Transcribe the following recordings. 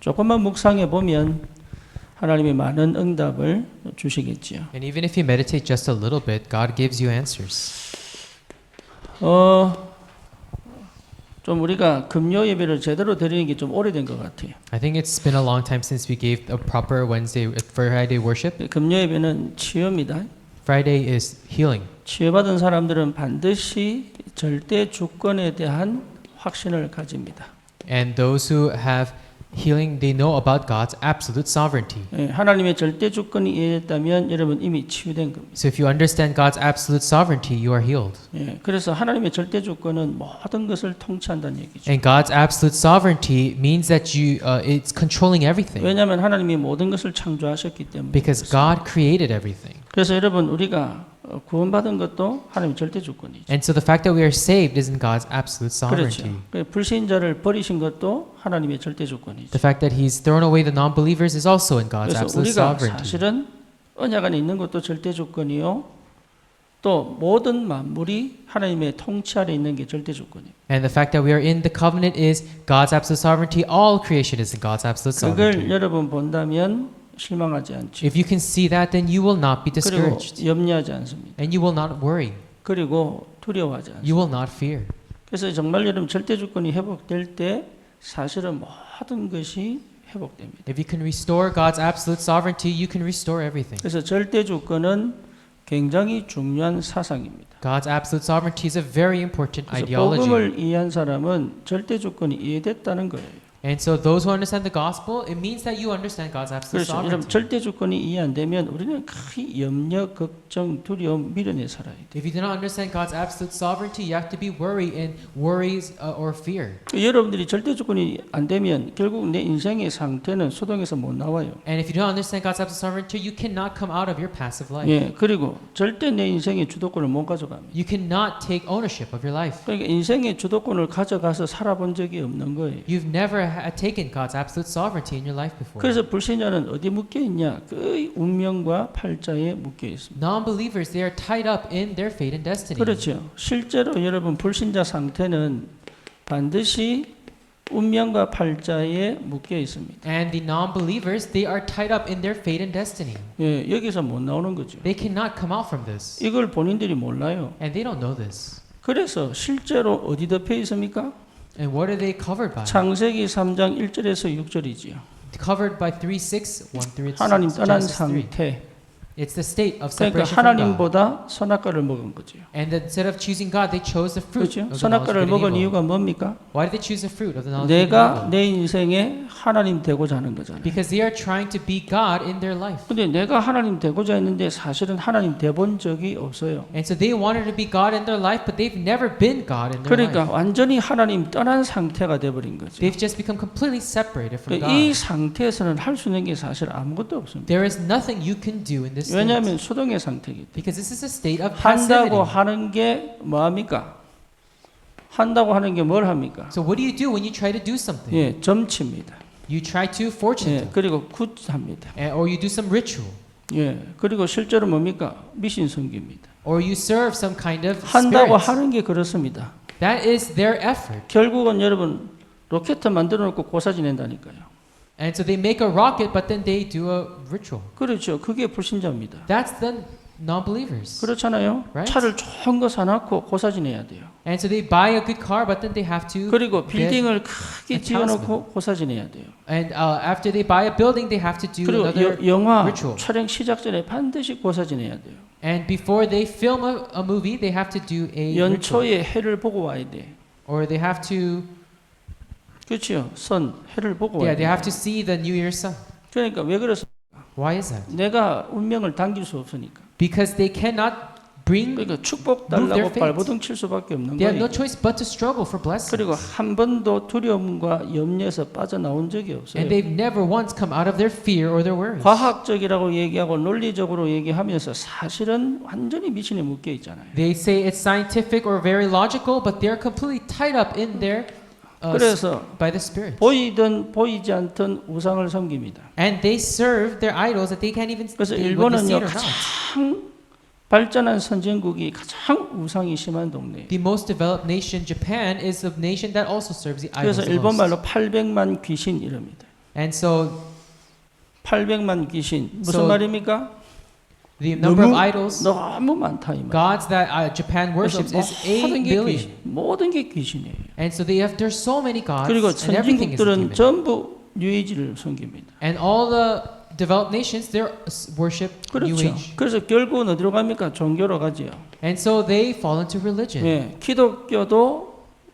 조금만 묵상해 보면 하나님이 많은 응답을 주시겠지요. And even if you meditate just a little bit, God gives you answers. 좀 우리가 금요 예배를 제대로 드리는 게 좀 오래된 것 같아요. I think it's been a long time since we gave a proper Friday worship. 금요 예배는 치유입니다. Friday is healing. 치유받은 사람들은 반드시 절대 주권에 대한 확신을 가집니다. And those who have healing, they know about God's absolute sovereignty. 하나님의 절대 주권이 이해됐다면 여러분 이미 치유된 겁니다. So if you understand God's absolute sovereignty, you are healed. 그래서 하나님의 절대 주권은 모든 것을 통치한다는 얘기죠. And God's absolute sovereignty means that it's controlling everything. 왜냐하면 하나님이 모든 것을 창조하셨기 때문에. Because God created everything. 그래서 여러분 우리가 구원받은 것도 하나님의 절대 주권이죠. And so the fact that we are saved is in God's absolute sovereignty. 그렇죠. 불신자를 버리신 것도 하나님의 절대 주권이죠. The fact that He's thrown away the non-believers is also in God's 그래서 absolute 우리가 sovereignty. 사실은 언약 안에 있는 것도 절대 주권이요. 또 모든 만물이 하나님의 통치 아래 있는 게 절대 주권이에요. And the fact that we are in the covenant is God's absolute sovereignty. All creation is in God's absolute 그걸 sovereignty. 여러분 본다면 실망하지 않죠. If you can see that, then you will not be 그리고 discouraged. 염려하지 않습니다. And you will not worry. 그리고 두려워하지 않습니다. You will not fear. 그래서 정말 여러분 절대 주권이 회복될 때 사실은 모든 것이 회복됩니다. If you can restore God's absolute sovereignty, you can restore everything. 그래서 절대 주권은 굉장히 중요한 사상입니다. God's absolute sovereignty is a very important 그래서 ideology. 복음을 이해한 사람은 절대 주권이 이해됐다는 거예요. And so those who understand the gospel, it means that you understand God's absolute 그렇죠. 여러분 sovereignty. 절대 주권이 이해 안 되면 우리는 크게 염려, 걱정, 두려움, 미련에 살아야 돼요. If you do not understand God's absolute sovereignty, you have to be worried in worries or fear. 여러분들이 절대 주권이 안 되면 결국 내 인생의 상태는 수동에서 못 나와요. And if you don't understand God's absolute sovereignty, you cannot come out of your passive life. 그리고 절대 내 인생의 주도권을 못 가져갑니다. You cannot take ownership of your life. 그러니까 인생의 주도권을 가져가서 살아본 적이 없는 거예요. You've never taken God's absolute sovereignty in your life before. 그래서 불신자는 어디 묶여 있냐? 그 운명과 팔자에 묶여 있습니다. Non-believers, they are tied up in their fate and destiny. 그렇죠. 실제로 여러분 불신자 상태는 반드시 운명과 팔자에 묶여 있습니다. And the non-believers, they are tied up in their fate and destiny. 여기서 못 나오는 거죠. They cannot come out from this. 이걸 본인들이 몰라요. And they don't know this. 그래서 실제로 어디 덮여 있습니까? And what are they covered by? 창세기 3장 1절에서 6절이지요. Covered by 3:6, 1 through 하나님 떠난 3. 상태. It's the state of 그러니까 separation from God. 하나님보다 선악과를 먹은 거죠. And instead of choosing God, they chose the fruit 그렇죠? of the knowledge of 선악과를 good and 먹은 evil. 이유가 뭡니까? Why did they choose the fruit of the knowledge of good and 내가 evil? 내 인생에 하나님 되고자 하는 거잖아요. Because they are trying to be God in their life. 근데 내가 하나님 되고자 했는데 사실은 하나님 돼본 적이 없어요. And so they wanted to be God in their life, but they've never been God in their 그러니까 life. 완전히 하나님 떠난 상태가 돼버린 거죠. They've just become completely separated from 이 God. 상태에서는 할 수 있는 게 사실 아무것도 없습니다. There is nothing you can do in this 왜냐하면 state. 수동의 상태이기 때문에. Because this is a state of passivity. 한다고 하는 게 뭐합니까? 한다고 하는 게 뭘 합니까? So what do you do when you try to do something? 점칩니다. You try to fortune it. 그리고 굿합니다. Or you do some ritual. 그리고 실제로 뭡니까? 미신 섬깁니다. Or you serve some kind of 한다고 spirits. 하는 게 그렇습니다. That is their effort. 결국은 여러분 로켓 만들어 놓고 고사 지낸다니까요. And so they make a rocket, but then they do a ritual. 그렇죠. 그게 불신자입니다. That's the non-believers. 그렇잖아요. Right? 차를 좋은 거 사놓고 고사 지내야 돼요. And so they buy a good car, but then they have to 그리고 get 빌딩을 크게 a 지어놓고 고사 지내야 돼요. And after they buy a building, they have to do 그리고 another 영화 ritual. 촬영 시작 전에 반드시 고사 지내야 돼요. And before they film a movie, they have to do a ritual. 연초에 해를 보고 와야 돼. Or they have to, 그렇죠. 선 해를 보고 와야 yeah, they 돼. have to see the New Year's sun. 그러니까 왜 그래서 Why is that? 내가 운명을 당길 수 없으니까. Because they cannot bring, 그러니까 축복 Move their 달라고 faith. 발버둥 칠 수밖에 없는 they have no 거예요. choice but to struggle for blessings. 그리고 한 번도 두려움과 염려에서 빠져나온 적이 없어요. And they've never once come out of their fear or their worries. 과학적이라고 얘기하고 논리적으로 얘기하면서 사실은 완전히 미신에 묶여 있잖아요. They say it's scientific or very logical, but they're completely tied up in their 그래서 by the Spirit. 보이든 보이지 않든 우상을 섬깁니다. And they serve their idols that they can't even 그래서 see what they see 일본은요 it or not. 가장 발전한 선진국이 가장 우상이 심한 동네예요. The most developed nation, Japan, is a nation that also serves the idols. 그래서 the most. 일본 말로 800만 귀신 이럽니다. And so 800만 귀신 무슨 So- 말입니까? the number of 너무, idols, 너무 많다 이 말. gods that Japan worships is 8 billion. 모든 게 귀신이에요. And so there's so many gods, 그리고 and everything is a 선진국들은 demon. 전부 뉴에이지를 섬깁니다. And all the developed nations, they worship New 그렇죠. Age. 그래서 결국은 어디로 갑니까? 종교로 가지요. And so they fall into religion. 예, 기독교도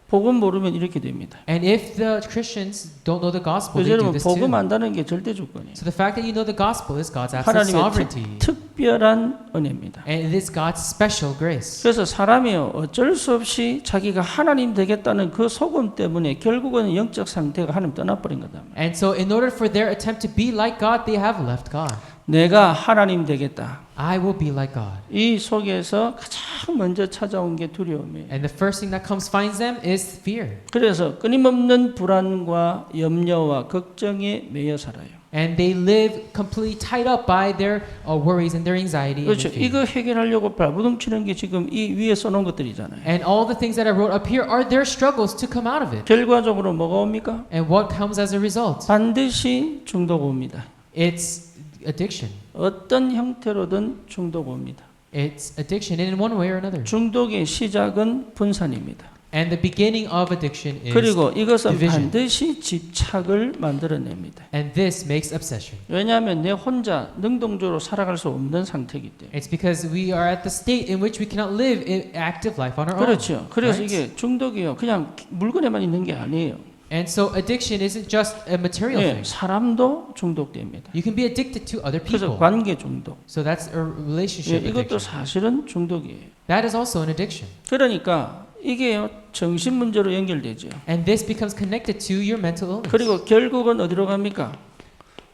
복음 모르면 이렇게 됩니다. And if the Christians don't know the gospel, 그래서 they do 여러분 this too. 복음 안다는 게 절대 조건이에요. So the fact that you know the gospel is God's absolute 하나님의 sovereignty. 특별한 은혜입니다. And it is God's special grace. 그래서 사람이요 어쩔 수 없이 자기가 하나님 되겠다는 그 소금 때문에 결국은 영적 상태가 하나님 떠나버린 거다. And so in order for their attempt to be like God, they have left God. 내가 하나님 되겠다. I will be like God. 이 속에서 가장 먼저 찾아온 게 두려움이에요. And the first thing that finds them is fear. 그래서 끊임없는 불안과 염려와 걱정에 매여 살아요. And they live completely tied up by their worries and their anxiety. 그렇죠. And their fear. 이거 해결하려고 발부둥 치는 게 지금 이 위에 써놓은 것들이잖아요. And all the things that I wrote up here are their struggles to come out of it. 결과적으로 뭐가 옵니까? And what comes as a result? 반드시 중독 옵니다. It's addiction. 어떤 형태로든 중독 옵니다. It's addiction in one way or another. 중독의 시작은 분산입니다. And the beginning of addiction is 그리고 이것은 division. 반드시 집착을 만들어냅니다. And this makes obsession. 왜냐하면 내 혼자 능동적으로 살아갈 수 없는 상태이기 때문에. It's because we are at the state in which we cannot live an active life on our own. 그렇죠. 그래서 right? 이게 중독이요. 그냥 물건에만 있는 게 아니에요. And so addiction isn't just a material 예, thing. 사람도 중독됩니다. You can be addicted to other 그래서 people. 관계 중독. So that's a 예, relationship 이것도 addiction. 사실은 중독이에요. That is also an addiction. 그러니까 이게 정신 문제로 연결되죠. And this becomes connected to your mental illness. 그리고 결국은 어디로 갑니까?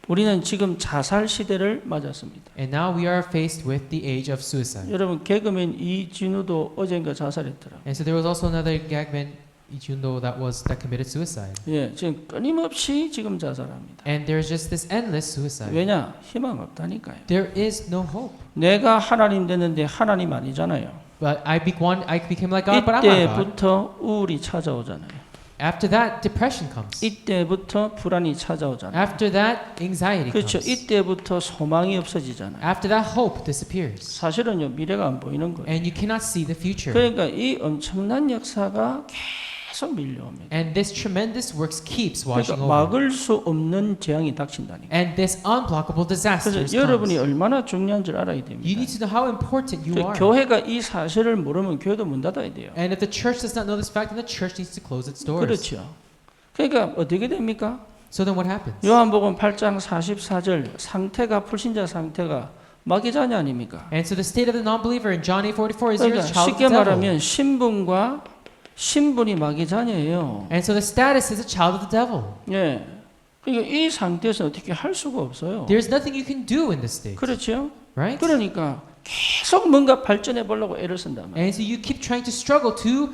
우리는 지금 자살 시대를 맞았습니다. And now we are faced with the age of suicide. 여러분 개그맨 이진우도 어젠가 자살했더라. And so there was also another gagman, Ichundo, that committed suicide. 예, 지금 끊임없이 지금 자살합니다. And there's just this endless suicide. 왜냐? 희망 없다니까요. There is no hope. 내가 하나님 됐는데 하나님 아니잖아요. But I became like God, but I'm not God. 이때부터 우울이 찾아오잖아요. After that, depression comes. 이때부터 불안이 찾아오잖아요. After that, anxiety 그렇죠. comes. 이때부터 소망이 없어지잖아요. After that, hope disappears. 사실은요 미래가 안 보이는 거예요. And you cannot see the future. 그러니까 이 엄청난 역사가 계속 밀려옵니다. And this tremendous works keeps 그러니까 washing over. 막을 수 없는 재앙이 닥친다니까. And this unblockable disaster 그래서 여러분이 comes. 얼마나 중요한 줄 알아야 You 됩니다. need to know how important you 그 are. 교회가 이 사실을 모르면 교회도 문 닫아야 돼요. And if the church does not know this fact, then the church needs to close its doors. 그렇죠. 그러니까 어떻게 됩니까? So then what happens? 요한복음 8장 44절 상태가 불신자 상태가 마귀 자녀 아닙니까? And so the state of the non-believer in John 8:44 is you're a 그러니까 child of 쉽게 the devil. 말하면 신분과 신분이 마귀 자녀예요. And so the status is a child of the devil. 예. 그러니까 이 상태에서 어떻게 할 수가 없어요. There's nothing you can do in this state. 그렇죠? Right? 그러니까 계속 뭔가 발전해 보려고 애를 쓴단 말이에요. And so you keep trying to struggle to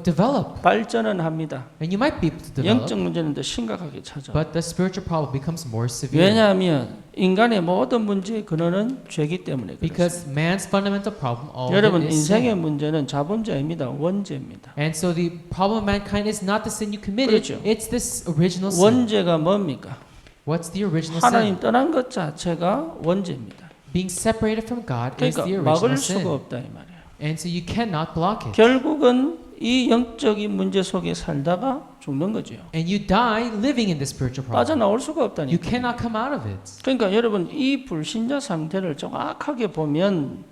develop. 발전은 합니다. And you might be able to develop. 영적 문제는 더 심각하게 찾아와요. But the spiritual problem becomes more severe. 왜냐하면 인간의 모든 문제의 근원은 죄이기 때문에 그렇습니다. Because man's fundamental problem all 여러분 is 인생의 sin. 문제는 자본자입니다. 원죄입니다. And so the problem of mankind is not the sin you committed, 그렇죠. it's this original sin. 원죄가 뭡니까? What's the original 하나님 sin? 떠난 것 자체가 원죄입니다. Being separated from God is 그러니까 the 막을 original 수가 sin. 없다 이 말이에요. And so you cannot block it. 결국은 이 영적인 문제 속에 살다가 죽는 거죠. And you die living in this spiritual problem. 빠져나올 수가 You 없다니까. cannot come out of it. 그러니까 여러분 이 불신자 상태를 정확하게 보면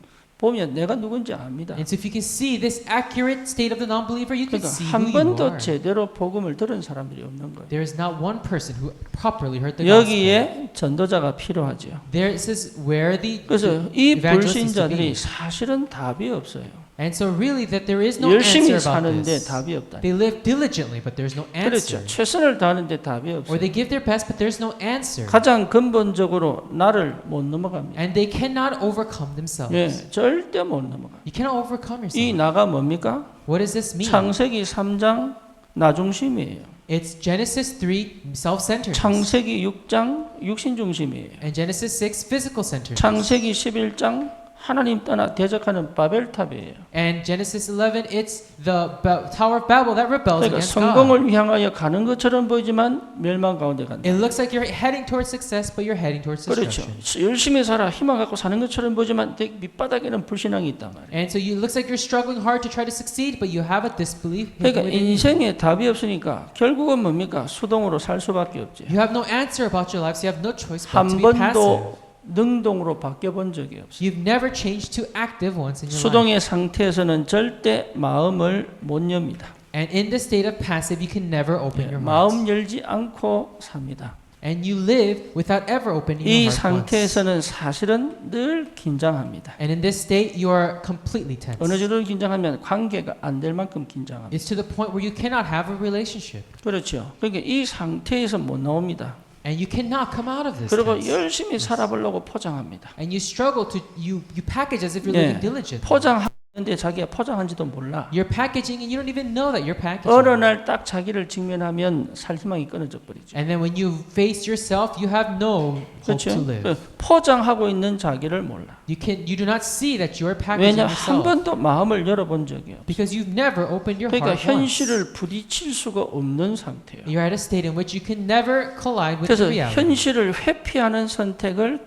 내가 누군지 압니다. And so if you can see this accurate state of the non-believer, you can 그러니까 see 한 who you 번도 are. 제대로 복음을 들은 사람들이 없는 거예요. There is not one person who properly heard the gospel. 여기에 전도자가 필요하죠. This is where the 그래서 이 evangelists need to 불신자들이 be. 사실은 답이 없어요. And so really that there is no 열심히 answer about 사는데 this. 답이 없다. They live diligently, but there's no answer. 그렇죠. 최선을 다하는데 답이 Or 없어요. they give their best, but there's no answer. 가장 근본적으로 나를 못 넘어갑니다. And they cannot overcome themselves. 예, 절대 못 넘어가. You cannot overcome 이 yourself. 나가 뭡니까? What does this mean? 창세기 3장 나중심이에요. It's Genesis 3 self-centered. 창세기 6장 육신 중심이에요. And Genesis 6 physical centered. 창세기 11장 하나님 떠나 대적하는 바벨탑이에요. And Genesis 11, it's the Tower of Babel that rebels 그러니까 against God. 성공을 향하여 가는 것처럼 보이지만 멸망 가운데 간다. It looks like you're heading towards success, but you're heading towards 그렇죠. destruction. 열심히 살아 희망 갖고 사는 것처럼 보이지만 되게 밑바닥에는 불신앙이 있단 말이에요. And so it looks like you're struggling hard to try to succeed, but you have a disbelief 그러니까 within you. 인생에 답이 없으니까 결국은 뭡니까? 수동으로 살 수밖에 없지. You have no answer about your life, so you have no choice but 한 to be passive. 번도 능동으로 바뀌어 본 적이 없어요. You've never changed to active once in your life. 수동의 상태에서는 절대 마음을 못 엽니다. And in the state of passive, you can never open your 마음 heart. 열지 않고 삽니다. And you live without ever opening 이 your heart once. 상태에서는 사실은 늘 긴장합니다. And in this state, you are completely tense. 어느 정도 긴장하면 관계가 안 될 만큼 긴장합니다. It's to the point where you cannot have a relationship. 그렇죠. 그러니까 이 상태에서 못 나옵니다. And you cannot come out of this. 그리고 tense. 열심히 살아보려고 포장합니다. And you struggle to, you package as if you're 예, living diligently. 포장하는데 자기가 포장한지도 몰라. You're packaging and you don't even know that you're packaging. 어느 날 딱 자기를 직면하면 살 희망이 끊어져 버리죠. And then when you face yourself, you have no hope 그렇죠. to live. 포장하고 있는 자기를 몰라. You do not see that you are packaging 왜냐 한 yourself. 번도 마음을 열어본 적이 없어. Because you've never opened your 그러니까 heart once. 현실을 부딪힐 수가 없는 상태예요. You're at a state in which you can never collide with 그래서 the reality. 현실을 회피하는 선택을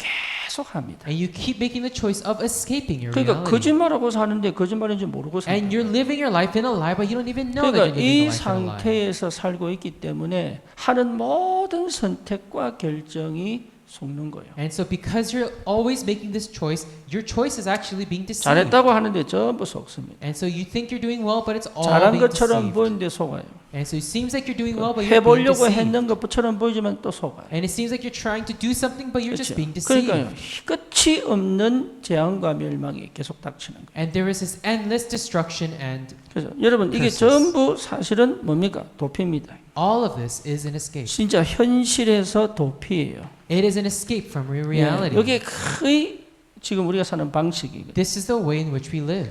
계속합니다. And you keep making the choice of escaping your 그러니까 reality. 거짓말하고 사는데 거짓말인지 모르고 And 삽니다. you're living your life in a lie, but you don't even know 그러니까 that you're living 이 your life in a lie. 상태에서 살고 있기 때문에 하는 모든 선택과 결정이 속는 거예요. And so because you're always making this choice, your choice is actually being deceived. 잘했다고 하는데 전부 속습니다. And so you think you're doing well, but it's all 잘한 being 것처럼 deceived. 보이는데 속아요. And so it seems like you're doing well, but you're being 해보려고 deceived. 했는 것처럼 보이지만 또 속아요. And it seems like you're trying to do something, but you're just 그렇죠. being deceived. 그러니까요. 끝이 없는 재앙과 멸망이 계속 닥치는 거예요. And there is this endless destruction and 그래서 여러분 이게 curses. 전부 사실은 뭡니까? 도피입니다. all of this is an escape. 진짜 현실에서 도피예요. It is an escape from your 예, reality. 이게 거의 지금 우리가 사는 방식이거든요. This is the way in which we live.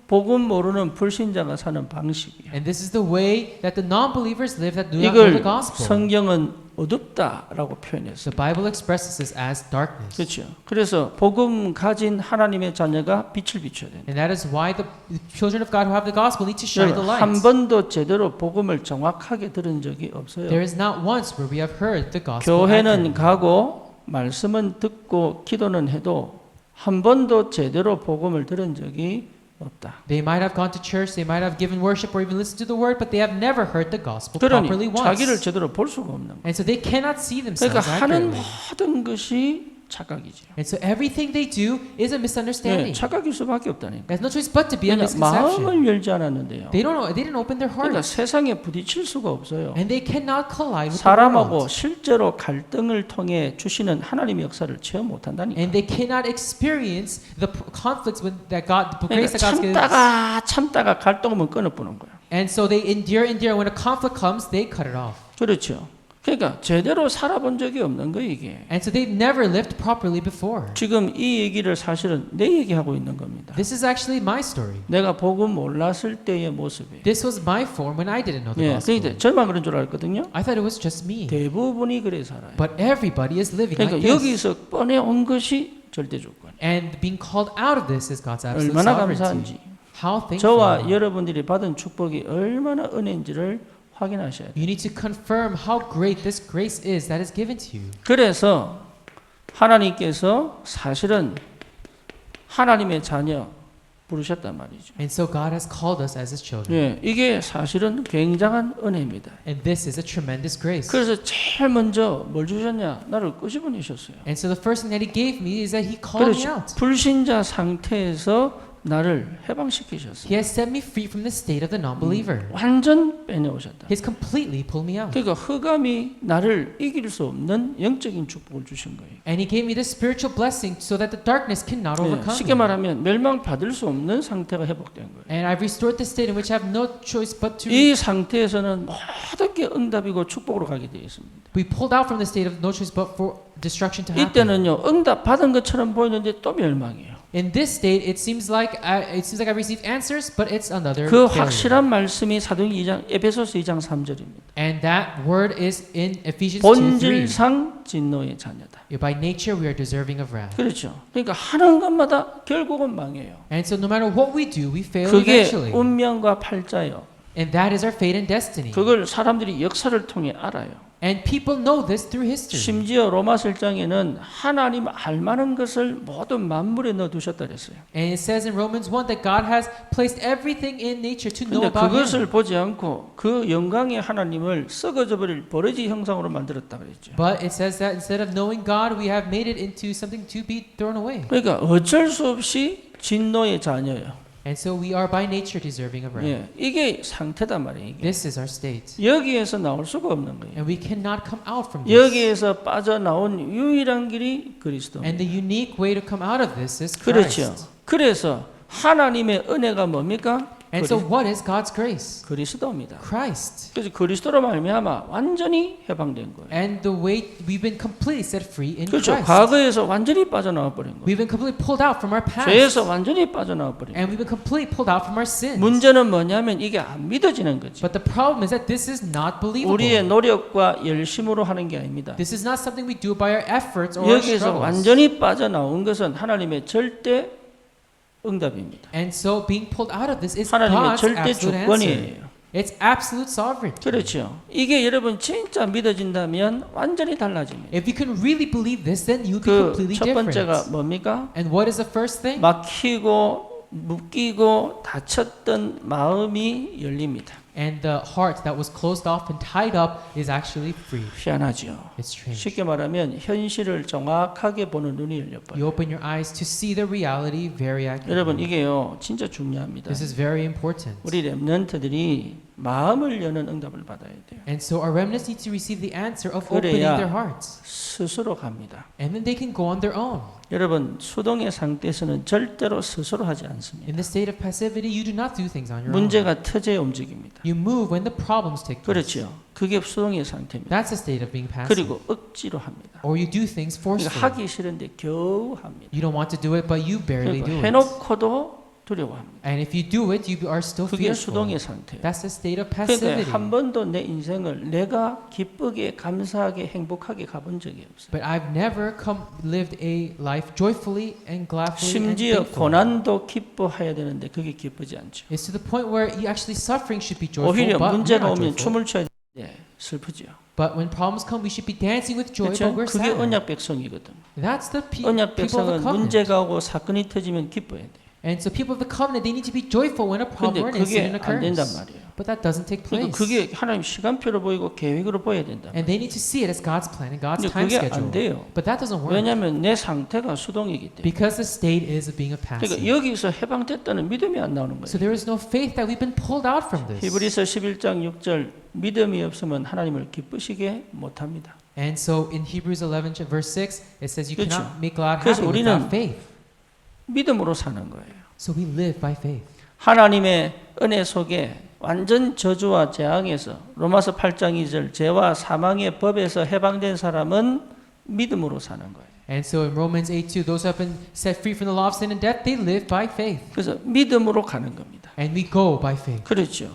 복음 모르는 불신자가 사는 방식이에요. And this is the way that the non-believers live that do not know the 이걸 gospel. 성경은 어둡다라고 표현했어요. The Bible expresses this as darkness. 그렇죠. 그래서 복음 가진 하나님의 자녀가 빛을 비춰야 돼요. And that is why the children of God who have the gospel need to shine the light. 한 번도 제대로 복음을 정확하게 들은 적이 없어요. There is not once where we have heard the gospel 교회는 accurately. 가고 말씀은 듣고 기도는 해도 한 번도 제대로 복음을 들은 적이 없다. They might have gone to church, they might have given worship or even listened to the word, but they have never heard the gospel 그러니 properly 자기를 once. 제대로 볼 수가 없는 거예요. And so they cannot see themselves 그러니까 하는 accurately. 모든 것이 착각이죠. And so everything they do is a 네, misunderstanding. 착각일 수밖에 없다니까. There's no choice but to be a 그러니까 misconception. 마음을 열지 않았는데요. They didn't open their 그러니까 heart. 세상에 부딪힐 수가 없어요. And they cannot collide with the 사람하고 world. 실제로 갈등을 통해 주시는 하나님의 역사를 체험 못한다니까. And they cannot experience the conflicts that God, the 그러니까 grace that God gives. 참다가 갈등 오면 끊어보는 거예요. And so they endure. When a conflict comes, they cut it off. 그렇죠. 그러니까 제대로 살아본 적이 없는 거예요 이게. And so they've never lived properly before. 지금 이 얘기를 사실은 내 얘기하고 있는 겁니다. This is actually my story. 내가 복음 몰랐을 때의 모습이에요. This was my form when I didn't know the 예, gospel. 그런데 저만 그런 줄 알거든요. I thought it was just me. 대부분이 그래 살아요. But everybody is living 그러니까 like this. 여기서 꺼내온 것이 절대 조건. And being called out of this is God's absolute 얼마나 sovereignty. 감사한지. How thankful. 저와 여러분들이 받은 축복이 얼마나 은혜인지를 확인하셔야 돼요. You need to confirm how great this grace is that is given to you. 그래서 하나님께서 사실은 하나님의 자녀 부르셨단 말이죠. And so God has called us as His children. 예, 이게 사실은 굉장한 은혜입니다. And this is a tremendous grace. 그래서 제일 먼저 뭘 주셨냐? 나를 끄집어내셨어요. And so the first thing that He gave me is that He called me 그렇죠. out. 불신자 상태에서 나를 해방시키셨어요. He has set me free from the state of the non-believer. 완전 빼내오셨다. He has completely pulled me out. 그러니까 흑암이 나를 이길 수 없는 영적인 축복을 주신 거예요. And He gave me the spiritual blessing so that the darkness cannot 예, overcome 쉽게 me. 말하면 멸망받을 수 없는 상태가 회복된 거예요. And I've restored the state in which I have no choice but to 이 상태에서는 모든 게 응답이고 축복으로 가게 되어 있습니다. be pulled out from the state of no choice but for destruction to happen. 이때는요, 응답 받은 것처럼 보이는데 또 멸망이에요. In this state, it seems like I received answers, but it's another 그 failure. 확실한 말씀이 사도행전 2장 에베소서 2장 3절입니다. And that word is in Ephesians 2:3. 본질상 진노의 자녀다. By nature, we are deserving of wrath. 그렇죠. 그러니까 하는 것마다 결국은 망해요. And so, no matter what we do, we fail 그게 eventually. 운명과 팔자요. And that is our fate and destiny. 그걸 사람들이 역사를 통해 알아요. And people know this through history. 심지어 로마서 1장에는 하나님 알만한 것을 모든 만물에 넣어 두셨다 그랬어요. And it says in Romans 1 that God has placed everything in nature to know 근데 about 그것을 Him. 보지 않고 그 영광의 하나님을 썩어져 버릴 버러지 형상으로 만들었다 그랬죠. But it says that instead of knowing God, we have made it into something to be thrown away. 그러니까 어쩔 수 없이 진노의 자녀예요. And so we are by nature deserving of wrath. 예, 이게 상태단 말이에요. 이게. This is our state. 여기에서 나올 수가 없는 거예요. And we cannot come out from this. 여기에서 빠져나온 유일한 길이 그리스도입니다. And the unique way to come out of this is 그렇죠. Christ. 그래서 하나님의 은혜가 뭡니까? And so what is God's grace? 그리스도입니다. Christ. 그래서 그리스도로 말미암아 완전히 해방된 거예요. And the way we've been completely set free in 그렇죠. Christ. 과거에서 완전히 빠져나와 버린 거예요. We've been completely pulled out from our past. 죄에서 완전히 빠져나와 버린 거예요. And we've been completely pulled out from our sins. 문제는 뭐냐면 이게 안 믿어지는 거죠. But the problem is that this is not believable. 우리의 노력과 열심으로 하는 게 아닙니다. This is not something we do by our efforts or our 여기서 struggles. 완전히 빠져나온 것은 하나님의 절대 응답입니다. And so being pulled out of this is 하나님의 God's 절대 absolute answer. 주권이에요. It's absolute sovereignty. 그렇죠. 이게 여러분 진짜 믿어진다면 완전히 달라집니다. If you can really believe this, then you'll be 그 completely 첫 번째가 different. 뭡니까? And what is the first thing? 막히고 묶이고 닫혔던 마음이 열립니다. And the heart that was closed off and tied up is actually free. 희한하죠. It's strange. 쉽게 말하면 현실을 정확하게 보는 눈이 열려버려요. You open your eyes to see the reality very 여러분 accurately. 이게요 진짜 중요합니다. This is very important. 우리 렘넌트들이 마음을 여는 응답을 받아야 돼요. And so our remnants need to receive the answer of 그래야 opening their hearts. 스스로 갑니다. And then they can go on their own. 여러분 수동의 상태에서는 절대로 스스로 하지 않습니다. In the state of passivity, you do not do things on your own. 문제가 터져야 움직입니다. You move when the problems take place. 그렇죠. 그게 수동의 상태입니다. That's a state of being passive. 그리고 억지로 합니다. Or you do things 그러니까 forcefully. 하기 싫은데 겨우 합니다. You don't want to do it, but you barely 그리고 do it. 해놓고도 두려워합니다. And if you do it, you are still 그게 fearful. 수동의 상태예요. That's the state of 그러니까 passivity. 한 번도 내 인생을 내가 기쁘게 감사하게 행복하게 가본 적이 없어요. But I've never lived a life joyfully and gladfully and 심지어 thankfully. 고난도 기뻐해야 되는데 그게 기쁘지 않죠. It's to the point where you actually suffering should be joyful, 오히려 but we're 문제가 not 오면 joyful. 춤을 춰야 되는데 슬프죠. But when problems come, we should be dancing with joy, 그렇죠? but we're 그게 sad. 언약 백성이거든. That's the 언약 people of the 백성은 covenant. 문제가 오고 사건이 터지면 기뻐해야 돼. And so people of the covenant, they need to be joyful when a problem 근데 or an 그게 incident 안 된단 occurs. 말이에요. But that doesn't take 그러니까 place. 그게 하나님 시간표로 보이고 계획으로 보여야 된다. And they need to see it as God's plan and God's 근데 time 그게 schedule. 안 돼요. But that doesn't work. 왜냐하면 내 상태가 수동이기 때문에. Because the state is of being a 그러니까 passive. 여기서 해방됐다는 믿음이 안 나오는 So 거예요. there is no faith that we've been pulled out from this. 히브리서 11장 6절 믿음이 없으면 하나님을 기쁘시게 못합니다. And so in Hebrews 11 verse 6, it says you 그렇죠. cannot make God 그래서 happy 우리는 without faith. 믿음으로 사는 거예요. So we live by faith. 하나님의 은혜 속에 완전 저주와 재앙에서 로마서 8장 2절 죄와 사망의 법에서 해방된 사람은 믿음으로 사는 거예요. And so in Romans 8:2, those who have been set free from the law of sin and death, they live by faith. 그래서 믿음으로 가는 겁니다. And we go by faith. 그렇죠.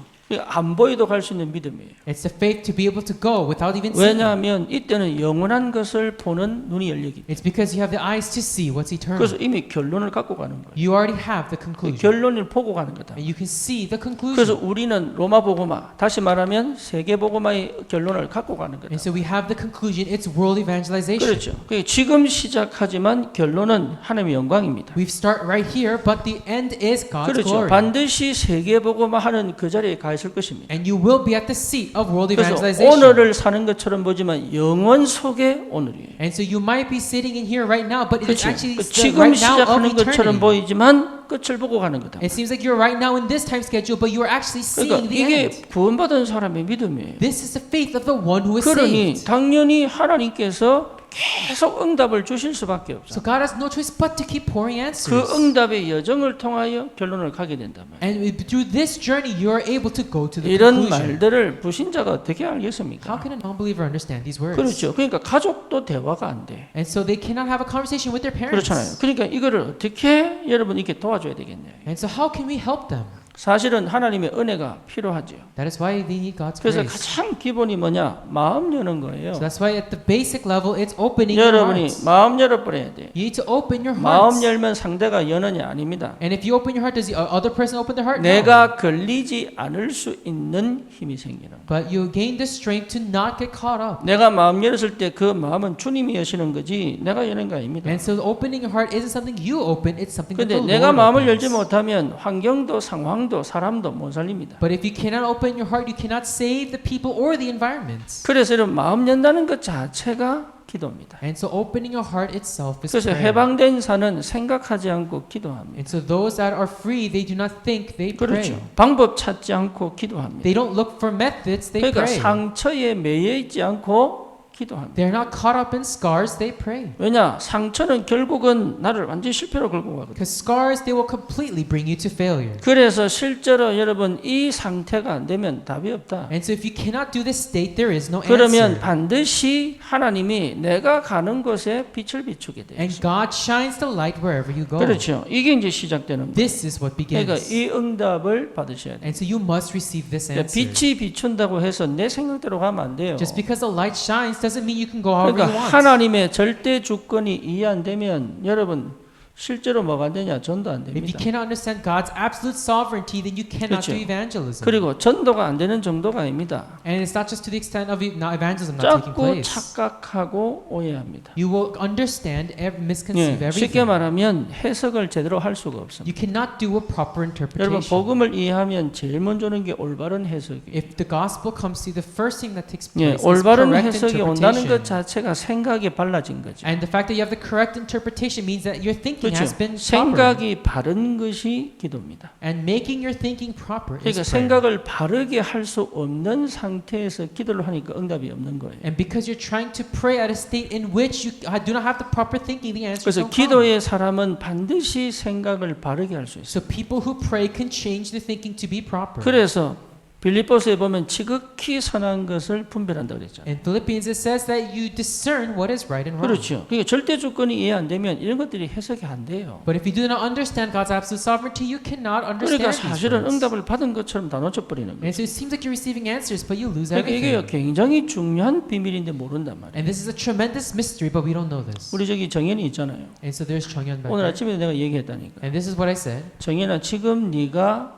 안 보여도 갈 수 있는 믿음이에요. It's the faith to be able to go without even seeing. 왜냐하면 이때는 영원한 것을 보는 눈이 열리기 때문에. It's because you have the eyes to see what's eternal. 그래서 이미 결론을 갖고 가는 거예요. You already have the conclusion. 결론을 보고 가는 거다. And you can see the 그래서 conclusion. 우리는 로마 복음화, 다시 말하면 세계 복음화의 결론을 갖고 가는 거다. And so we have the conclusion. It's world evangelization. 그렇죠. 지금 시작하지만 결론은 하나님의 영광입니다. We start right here, but the end is God's 그렇죠. glory. 반드시 세계 복음화하는 그 자리에 가 있을 것입니다. And you will be at the seat of world 그래서 evangelization. 오늘을 사는 것처럼 보지만 영원 속의 오늘이에요. And so you might be sitting in here right now, but it is 그렇죠. actually the 지금 right now of 시작하는 것처럼 eternity. 보이지만 끝을 보고 가는 거다. It seems like you're right now in this time schedule, but you are actually 그러니까 seeing the 이게 end. 구원받은 사람의 믿음이에요. This is the faith of the one who is 그러니 saved. 당연히 하나님께서 계속 응답을 주실 수밖에 없어요. So God has no choice but to keep pouring 그 answers. 응답의 여정을 통하여 결론을 가게 된단 말이에요. And through this journey, you are able to go to the 이런 conclusion. 말들을 불신자가 어떻게 How 알겠습니까? can a non-believer understand these words? 그렇죠. 그러니까 가족도 대화가 안 돼. And so they cannot have a conversation with their parents. 그렇잖아요. 그러니까 이거를 어떻게 여러분 이렇게 도와줘야 되겠네요. And so how can we help them? 사실은 하나님의 은혜가 필요하죠. That is why they need God's 그래서 grace. 가장 기본이 뭐냐? 마음 여는 거예요. So that's why at the basic level, it's opening your 여러분이 hearts. 마음 열어버려야 돼요. You need to open your 마음 hearts. 열면 상대가 여느냐 아닙니다. And if you open your heart, does the other person open their heart? No. 내가 걸리지 않을 수 있는 힘이 생기는 거예요. But you gain the strength to not get caught up. 내가 마음 열었을 때 그 마음은 주님이 여시는 거지 내가 여는 거 아닙니다. And so opening your heart isn't something you open, it's something that 근데 the 내가 Lord 마음을 opens. 열지 못하면 환경도 상황도 사람도 못 살립니다. But if you cannot open your heart, you cannot save the people or the environment. 그래서 이런 마음 연다는 것 자체가 기도입니다. And so opening your heart itself is 그래서 prayer. 해방된 자는 생각하지 않고 기도합니다. And so those that are free, they do not think, they pray. 그렇죠. 방법 찾지 않고 기도합니다. They don't look for methods, they 그러니까 pray. 상처에 매여 있지 않고 기도합니다. They're not caught up in scars, they pray. 왜냐? 상처는 결국은 나를 완전히 실패로 끌고 가거든요. Because scars, they will completely bring you to failure. 그래서 실제로 여러분 이 상태가 안 되면 답이 없다. And so if you cannot do this state, there is no 그러면 answer. 반드시 하나님이 내가 가는 곳에 빛을 비추게 돼요. And God shines the light wherever you go. 그렇죠. 이게 이제 시작되는 거예요. This is what 그러니까 begins. 이 응답을 받으셔야 돼요. And so you must receive this answer. 빛이 비춘다고 해서 내 생각대로 가면 안 돼요. Just because the light shines doesn't mean you can go however you 그러니까 want. 하나님의 절대 주권이 이해 안 되면 여러분 실제로 뭐가 안 되냐? 전도 안 If you 됩니다. cannot understand God's absolute sovereignty, then you cannot 그렇죠. do evangelism. 그리고 전도가 안 되는 정도가 아닙니다. And it's not just to the extent of not evangelism not taking 자꾸 place. 착각하고 오해합니다. You will understand, misconceive 예, 쉽게 everything. 말하면 해석을 제대로 할 수가 없습니다. You cannot do a proper 여러분 interpretation. 복음을 이해하면 제일 먼저 오는 게 올바른 해석이에요. If the gospel comes to you, the first thing that takes 예, place is 올바른 correct 해석이 온다는 것 interpretation. 자체가 생각이 발라진 거죠. And the fact that you have the correct interpretation means that your thinking 그렇죠. has been proper. 생각이 바른 것이 기도입니다. And making your thinking proper 그러니까 is prayer. 생각을 바르게 할 수 없는 상태에서 기도를 하니까 응답이 없는 거예요. And because you're trying to pray at a state in which you do not have the proper thinking, the answers 그래서 don't come. 기도의 사람은 반드시 생각을 바르게 할 수 있어요. So people who pray can change the thinking to be proper. 그래서 빌립보서에 보면 지극히 선한 것을 분별한다고 그랬잖아요. In Philippians it says that you discern what is right and wrong. 그렇죠. 그러니까 절대 주권이 이해 안 되면 이런 것들이 해석이 안 돼요. But if you do not understand God's absolute sovereignty, you cannot understand 그러니까 these 사실은 words. 응답을 받은 것처럼 다 놓쳐버리는 거예요. And so it seems like you're receiving answers, but you lose 그러니까 이게 everything. 굉장히 중요한 비밀인데 모른단 말이에요. And this is a tremendous mystery, but we don't know this. 우리 저기 정연이 있잖아요. And so there's Chonghyun back 오늘 there. 아침에 내가 얘기했다니까. And this is what I said. 정연아 지금 네가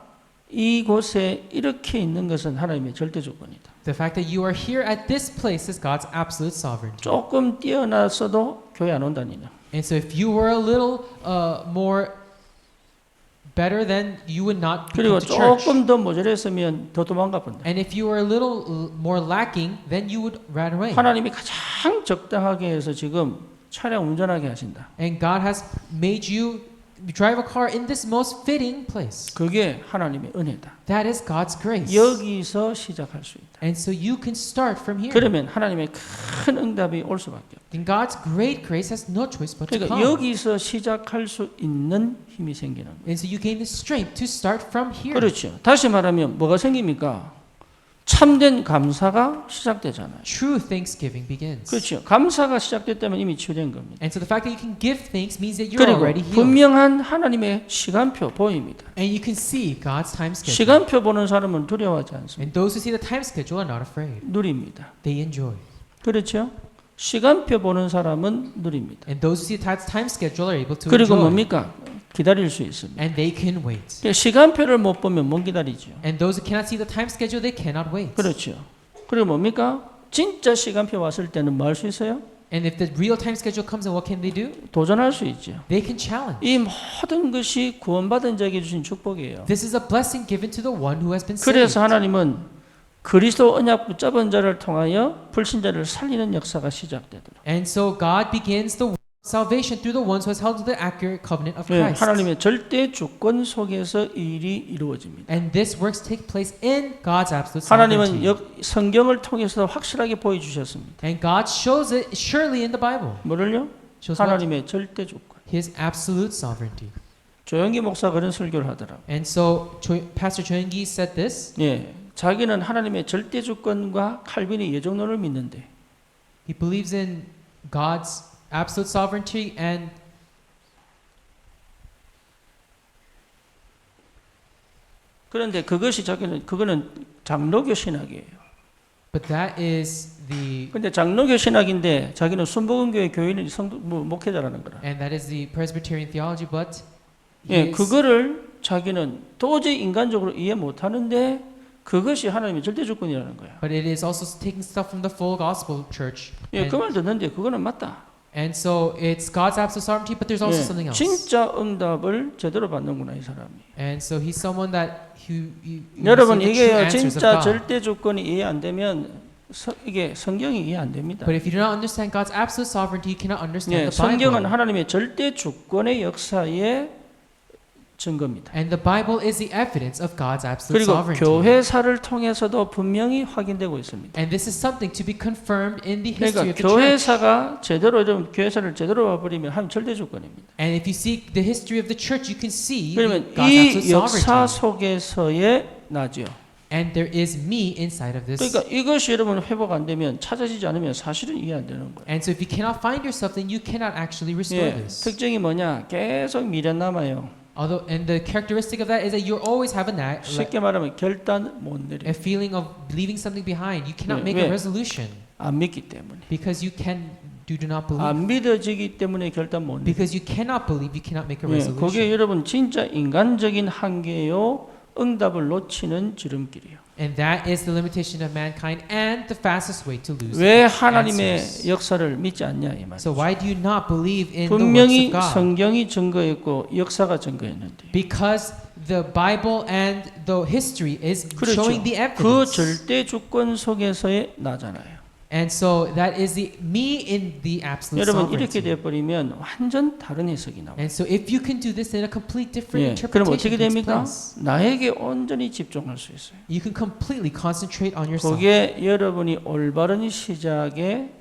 이곳에 이렇게 있는 것은 하나님의 절대 조건이다. The fact that you are here at this place is God's absolute sovereignty. 조금 뛰어났어도 교회 안 온다니냐. And so if you were a little more better, then you would not 그리고 come to church. 조금 더 모자랐으면 더 도망가 본다. And if you were a little more lacking, then you would run away. 하나님이 가장 적당하게 해서 지금 차량 운전하게 하신다. And God has made you drive a car in this most fitting place. 그게 하나님의 은혜다. That is God's grace. 여기서 시작할 수 있다. And so you can start from here. 그러면 하나님의 큰 응답이 올 수밖에 없다. Then God's great grace has no choice but to 그러니까 come. 여기서 시작할 수 있는 힘이 생기는 거예요. And so you gain the strength to start from here. 그렇죠. 다시 말하면 뭐가 생깁니까? 참된 감사가 시작되잖아요. True thanksgiving begins. 그렇죠. 감사가 시작됐다면 이미 치유된 겁니다. And so the fact that you can give thanks means that you're 그리고 already healed. 분명한 하나님의 시간표 보입니다. And you can see God's time schedule. 시간표 보는 사람은 두려워하지 않습니다. And those who see the time schedule are not afraid. 누립니다. They enjoy. 그렇죠? 시간표 보는 사람은 누립니다. And those who see the time schedule are able to 그리고 enjoy. 뭡니까? 기다릴 수 있습니다. And they can wait. 시간표를 못 보면 못 기다리죠. And those who cannot see the time schedule, they cannot wait. 그렇죠. 그리고 뭡니까? 진짜 시간표 왔을 때는 뭐 할 수 있어요? And if the real time schedule comes, then what can they do? 도전할 수 있죠. They can challenge. 이 모든 것이 구원받은 자에게 주신 축복이에요. This is a blessing given to the one who has been saved. 그래서 하나님은 그리스도 언약 붙잡은 자를 통하여 불신자를 살리는 역사가 시작되도록. And so God begins the salvation through the ones who has held to the accurate covenant of 예, Christ. 하나님의 절대 주권 속에서 일이 이루어집니다. And this works take place in God's absolute 하나님은 sovereignty. 성경을 통해서 확실하게 보여주셨습니다. And God shows it surely in the Bible. 뭐를요? Shows what? 하나님의 절대 주권. His absolute sovereignty. 조영기 목사 그런 설교를 하더라고요. And so Pastor Choengi said this. 예, 자기는 하나님의 절대 주권과 칼빈의 예정론을 믿는데 He believes in God's absolute sovereignty and 그런데 그것이 그거는 장로교 신학이에요. but that is the 근데 장로교 신학인데 자기는 순복음교회 교인이 목회자라는 거라. and that is the Presbyterian theology, but 예, his- 그거를 자기는 도저히 인간적으로 이해 못 하는데 그것이 하나님의 절대 주권이라는 거야. but it is also taking stuff from the full gospel church. 예, 그 말 듣는데 그거는 맞다. And so it's God's absolute sovereignty, but there's also something 예, else. 진짜 응답을 제대로 받는구나 이 사람이. And so he's someone that you 여러분 receive the true 이게요 answers of 진짜 God. 절대 주권이 이해 안 되면 이게 성경이 이해 안 됩니다. But if you do not understand God's absolute sovereignty, you cannot 예, understand the 성경은 Bible. 하나님의 절대 주권의 역사의 증거입니다. And the Bible is the evidence of God's absolute 그리고 sovereignty. 교회사를 통해서도 분명히 확인되고 있습니다. And this is something to be confirmed in the history 그러니까 of the church. 교회사가 제대로 좀 교회사를 제대로 봐버리면 하나님 절대 주권입니다. And if you see the history of the church, you can see 그러면 God's 이 absolute 역사 sovereignty. 속에서의 나죠. And there is me inside of this. 그러니까 이것이 여러분 회복 안 되면 찾아지지 않으면 사실은 이해 안 되는 거예요. And so if you cannot find yourself, then you cannot actually restore 예, this. 특징이 뭐냐? 계속 미련 남아요. Although, and the characteristic of that is that you always have 쉽게 말하면 결단 못 내려. a feeling of leaving something behind. You cannot 왜? make a 왜? resolution 안 믿기 때문에. because you do not believe. 안 믿어지기 때문에 결단 못 내려. Because you cannot believe, you cannot make a 예, resolution. 그게 여러분 진짜 인간적인 한계요. 응답을 놓치는 지름길이에요. And that is the limitation of mankind and the fastest way to lose 왜 하나님의 answers. 역사를 믿지 않냐 이 말이죠. So why do you not believe in the works 분명히 of God? 성경이 증거했고 역사가 증거했는데. Because the Bible and the history is 그렇죠. showing the 그 evidence. 절대 주권 속에서의 나잖아요. And so that is the me in the absolute 여러분 이렇게 sovereignty. 돼 버리면 완전 다른 해석이 나와요. And so if you can do this, then a complete different 예, 그럼 interpretation 어떻게 takes 됩니까? place. 나에게 온전히 집중할 수 있어요. You can completely concentrate on yourself. 그게 여러분이 올바른 시작의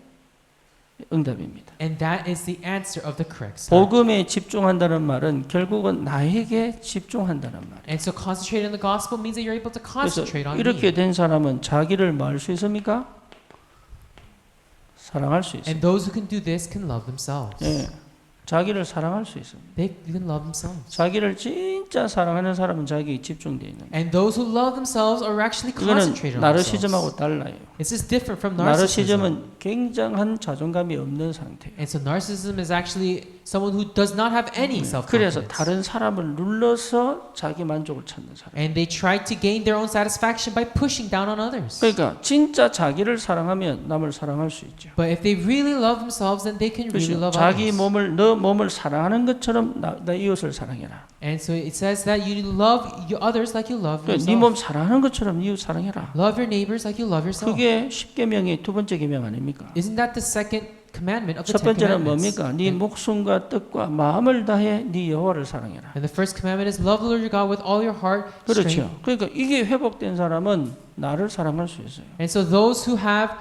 응답입니다. And that is the answer of the correct start. 복음에 집중한다는 말은 결국은 나에게 집중한다는 말이에요. And so concentrate on the gospel means that you're able to 그래서 concentrate on 이렇게 me. 된 사람은 자기를 뭐 할 수 있습니까? 사랑할 수 있어요. And those who can do this can love themselves. 예, 자기를 사랑할 수 있습니다. They can love themselves. 자기를 진짜 사랑하는 사람은 자기에 집중되어 있는 거예요. And those who love themselves are actually 이거는 concentrated on 나르시즘하고 themselves. 달라요. This is different from narcissism. 나르시즘은 굉장한 자존감이 없는 상태예요. And so narcissism is actually someone who does not have any 그래서 self-confidence. 다른 사람을 눌러서 자기 만족을 찾는 사람. And they try to gain their own satisfaction by pushing down on others. 그러니까 진짜 자기를 사랑하면 남을 사랑할 수 있죠. But if they really love themselves, then they can really 그렇죠. love 자기 others. 너 몸을 사랑하는 것처럼 나 이웃을 사랑해라. And so it says that you love others like you love 네 yourself. 몸 사랑하는 것처럼 이웃 사랑해라. Love your neighbors like you love yourself. 그게 10계명의 두 번째 계명 아닙니까? Isn't that the second commandment of the 첫 Ten 번째는 Commandments? 뭡니까? 네 목숨과 뜻과 마음을 다해 네 여호와를 사랑해라. And the first commandment is love the Lord your God with all your heart, 그렇죠. strength. 그러니까 이게 회복된 사람은 나를 사랑할 수 있어요. And so those who have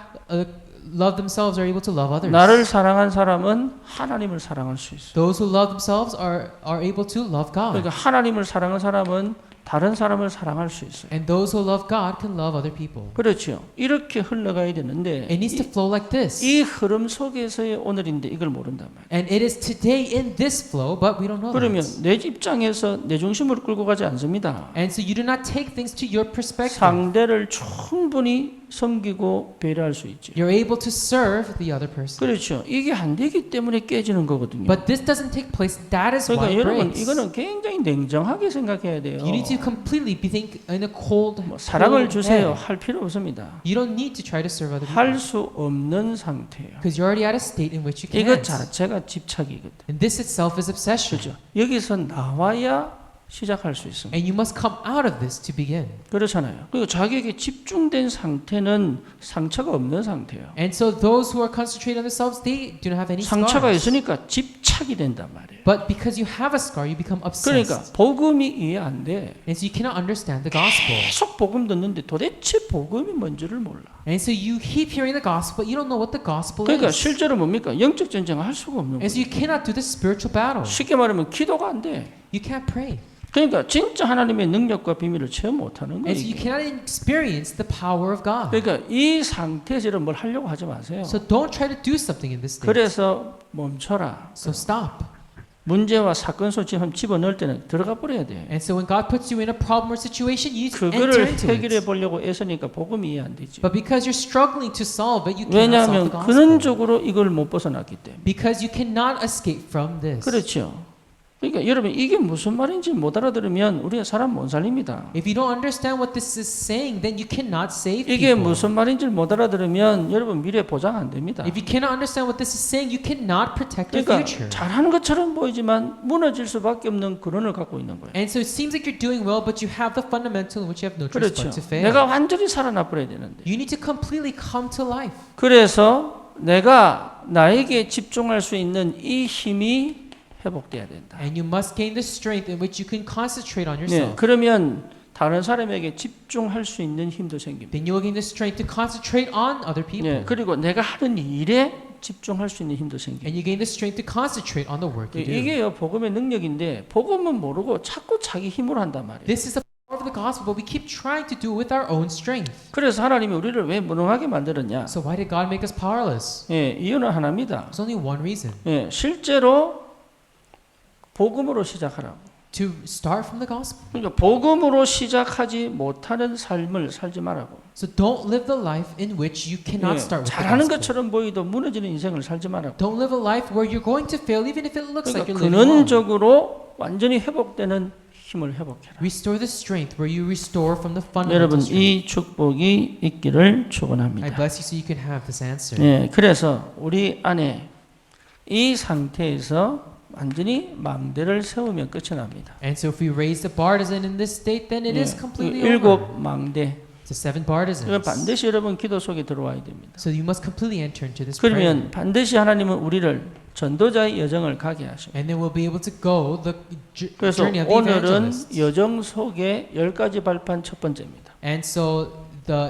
love themselves are able to love others. 나를 사랑한 사람은 하나님을 사랑할 수 있어요. Those who love themselves are able to love God. 그러니까 하나님을 사랑한 사람은 다른 사람을 사랑할 수 있어요. And those who love God can love other people. 그렇죠. 이렇게 흘러가야 되는데 It needs to flow like this. 이 흐름 속에서의 오늘인데 이걸 모른단 말이에요. And it is today in this flow, but we don't know 그러면 that. 내 입장에서 내 중심으로 끌고 가지 않습니다. And so you do not take things to your perspective. 상대를 충분히 섬기고 배려할 수 있죠. You're able to serve the other person. 그렇죠. 이게 안 되기 때문에 깨지는 거거든요. But this doesn't take place. That is why 그러니까 it 여러분 breaks. 이거는 굉장히 냉정하게 생각해야 돼요. You need to completely be think in a cold, 뭐 사랑을 cold 주세요 head. 할 필요 없습니다. You don't need to try to serve other 할 people 수 없는 상태예요. because you're already at a state in which you 이것 can't. 자체가 집착이거든. And this itself is obsession. 그렇죠. 여기서 나와야 시작할 수 있습니다. And you must come out of this to begin. 그렇잖아요. 그리고 자기에게 집중된 상태는 상처가 없는 상태예요. And so those who are concentrated on themselves, they do not have any 상처가 scars. 있으니까 집착이 된단 말이에요. But because you have a scar, you become 그러니까 obsessed. 복음이 이해 안 돼. And so you cannot understand the gospel. 계속 복음 듣는데 도대체 복음이 뭔지를 몰라. And so you keep hearing the gospel, but you don't know what the gospel 그러니까 is. 실제로 뭡니까? 영적 전쟁을 할 수가 없는 And so 거예요. you cannot do the spiritual battle. 쉽게 말하면 기도가 안 돼. You can't pray. 그러니까 진짜 하나님의 능력과 비밀을 체험 못하는 거예요. And so you 이게. cannot experience the power of God. 그러니까 이 상태에서 뭘 하려고 하지 마세요. So don't try to do something in this state. 그래서 멈춰라. So stop. 문제와 사건 소지 집어넣을 때는 들어가 버려야 돼. And so when God puts you in a problem or situation, you enter 그거를 into 해결해 it. 보려고 애쓰니까 복음이 이해 안 되지. But because you're struggling to solve it, you cannot solve 왜냐하면 the gospel. 근원적으로 이걸 못 벗어났기 때문에. Because you cannot escape from this. 그렇죠. 그러니까 여러분 이게 무슨 말인지 못 알아들으면 우리가 사람 못 살립니다. If you don't understand what this is saying, then you cannot save 이게 people. 무슨 말인지 못 알아들으면 여러분 미래 보장 안 됩니다. If you cannot understand what this is saying, you cannot protect your 그러니까 future. 잘하는 것처럼 보이지만 무너질 수밖에 없는 근원을 갖고 있는 거예요. And so it seems like you're doing well, but you have the fundamental in which you have no choice 그렇죠. but to fail. 내가 완전히 살아나 버려야 되는데. You need to completely come to life. 그래서 내가 나에게 집중할 수 있는 이 힘이 회복돼야 된다. And you must gain the strength in which you can concentrate on 네, yourself. 그러면 다른 사람에게 집중할 수 있는 힘도 생깁니다. Then you will gain the strength to concentrate on other people. 네, 그리고 내가 하는 일에 집중할 수 있는 힘도 생깁니다. And you gain the strength to concentrate on the work you do. 이게요 복음의 능력인데 복음은 모르고 자꾸 자기 힘으로 한단 말이에요. This is the power of the gospel, but we keep trying to do it with our own strength. 그래서 하나님이 우리를 왜 무능하게 만들었냐? So why did God make us powerless? 예, 이유는 하나입니다. There's only one reason. 예, 실제로 복음으로 시작하라고. To start from the gospel. 그러니까 복음으로 시작하지 못하는 삶을 살지 말라고. So don't live the life in which you cannot 예, start with the 잘하는 gospel. 것처럼 보이도 무너지는 인생을 살지 말라고. Don't live a life where you're going to fail even if it looks like 그러니까 you're living well. 근원적으로 완전히 회복되는 힘을 회복해라. Restore the strength where you restore from the 여러분 fundamental strength. 이 축복이 있기를 I 축원합니다. bless you so you can have this answer. 예, 그래서 우리 안에 이 상태에서 완전히 망대를 세우면 끝이 납니다. And so if we raise the bartizan in this state, then it is completely over. 일곱 망대. It's the seven 이건 partisans. 반드시 여러분 기도 속에 들어와야 됩니다. So you must completely enter into this prayer. 그러면 반드시 하나님은 우리를 전도자의 여정을 가게 하셔. And then we'll be able to go the 그래서 journey of the 오늘은 evangelist. 여정 속의 10가지 발판 첫 번째입니다. And so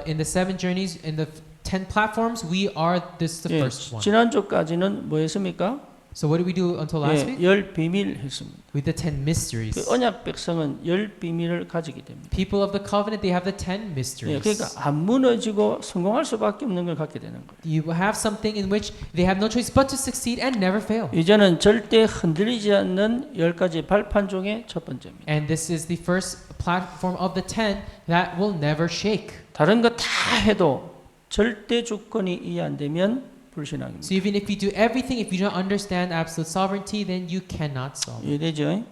in the seven journeys, in the 10 platforms, we are this the 예, first one. 지난주까지는 뭐 했습니까? So what did we do until last week? 열 비밀 했습니다. With the 10 mysteries. 그 언약 백성은 열 비밀을 가지게 됩니다. People of the covenant, they have the 10 예, mysteries. 그러니까 안 무너지고 성공할 수밖에 없는 걸 갖게 되는 거예요. You have something in which they have no choice but to succeed and never fail. 이제는 절대 흔들리지 않는 10가지 발판 중에 첫 번째입니다. And this is the first platform of the 10 that will never shake. 다른 거 다 해도 절대 주권이 이해 안 되면 불신앙입니다. So even if you do everything, if you don't understand absolute sovereignty, then you cannot solve it. 이해되죠?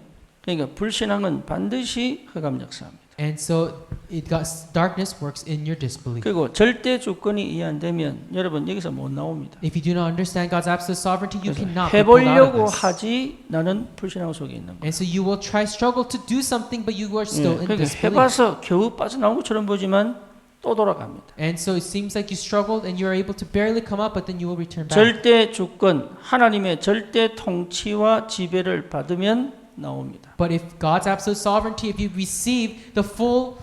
그러니까 불신앙은 반드시 흑암 역사입니다. And so darkness works in your disbelief. 그리고 절대 주권이 이해 안 되면 여러분 여기서 못 나옵니다. If you do not understand God's absolute sovereignty, you 그래서 cannot be pulled out 해보려고 of this. 하지 나는 불신앙 속에 있는 거예요. And so you will try struggle to do something, but you are still in 그러니까 disbelief. 해봐서 겨우 빠져나온 것처럼 보지만 또 돌아갑니다. And so it seems like you struggled and you're able to barely come up, but then you will return back. 절대 주권, 하나님의 절대 통치와 지배를 받으면 나옵니다. But if God's absolute sovereignty, if you receive the full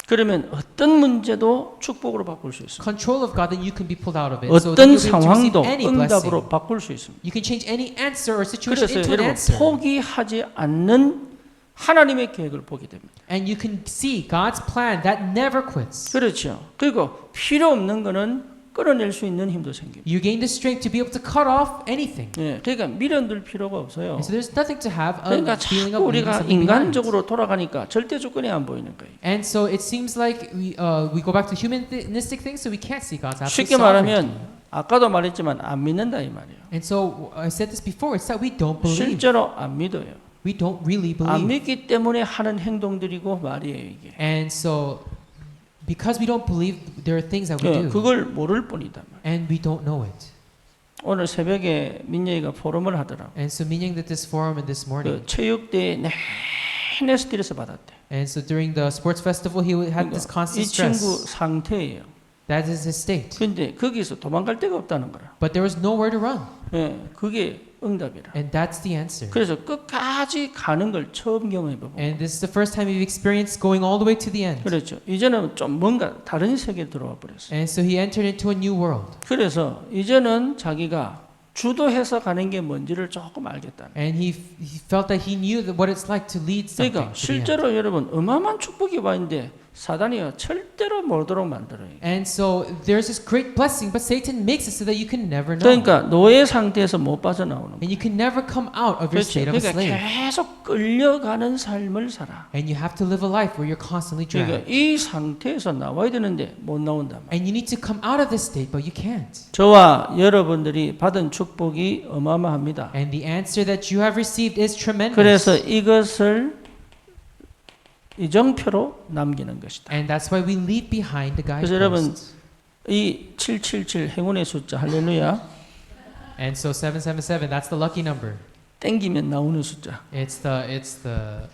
그러면 어떤 문제도 축복으로 바꿀 수 있습니다. control of God, then you can be pulled out of it. So 어떤 then you'll be able to receive 상황도 any blessing. 응답으로 바꿀 수 있습니다. You can change any answer or situation 그래서 into an 여러분 answer. 포기하지 않는 하나님의 계획을 보게 됩니다. And you can see God's plan that never quits. 그렇죠. 그리고 필요 없는 거는 끌어낼 수 있는 힘도 생깁니다. You gain the strength to be able to cut off anything. 예, 그러니까 미련들 필요가 없어요. And so there's nothing to have a 그러니까 feeling 자꾸 of leaving 우리가 something behind. 인간적으로 돌아가니까 절대 주권이 안 보이는 거예요. And so it seems like we go back to humanistic things, so we can't see God's absolute 쉽게 sovereignty. 말하면 아까도 말했지만 안 믿는다 이 말이에요. And so I said this before, it's that we don't believe. 실제로 안 믿어요. We don't really 안 believe. 믿기 때문에 하는 행동들이고 말이에요 이게. And so because we don't believe, there are things that we do. 그걸 모를 뿐이다. And we don't know it. 오늘 새벽에 민영이가 포럼을 하더라고. And so meaning that this forum and this morning, 그 체육대회 내내 스트레스 받았대. And so during the sports festival, he had this constant 이 친구 stress. 상태예요. That is his state. 근데 거기서 도망갈 데가 없다는 거라. But there was nowhere to run. 예, 그게 응답이라. And that's the answer. 그래서 끝까지 가는 걸 처음 경험해보고. And this is the first time we've experienced going all the way to the end. 그렇죠. 이제는 좀 뭔가 다른 세계에 들어와 버렸어요. And so he entered into a new world. 그래서 이제는 자기가 주도해서 가는 게 뭔지를 조금 알겠다는. And he felt that he knew that what it's like to lead something. 그러니까 to the end. 실제로 여러분 어마어마한 축복이 와 있는데 사단이요 절대로 모르도록 만들어요. And so there's this great blessing, but Satan makes it so that you can never know. 그러니까 노예 상태에서 못 빠져나오는 거예요. And you can never come out of your 그렇죠. state of a 그러니까 slave. 계속 끌려가는 삶을 살아. And you have to live a life where you're constantly 그러니까 dragged. 이 상태에서 나와야 되는데 못 나온단 말이에요. And you need to come out of this state, but you can't. 저와 여러분들이 받은 축복이 어마어마합니다. And the answer that you have received is tremendous. 그래서 이것을 이정표로 남기는 것이다. And that's why we leave behind the 그래서 여러분 guideposts. 이 777 행운의 숫자 할렐루야 And so 777, that's the lucky number. 땡기면 나오는 숫자. It's the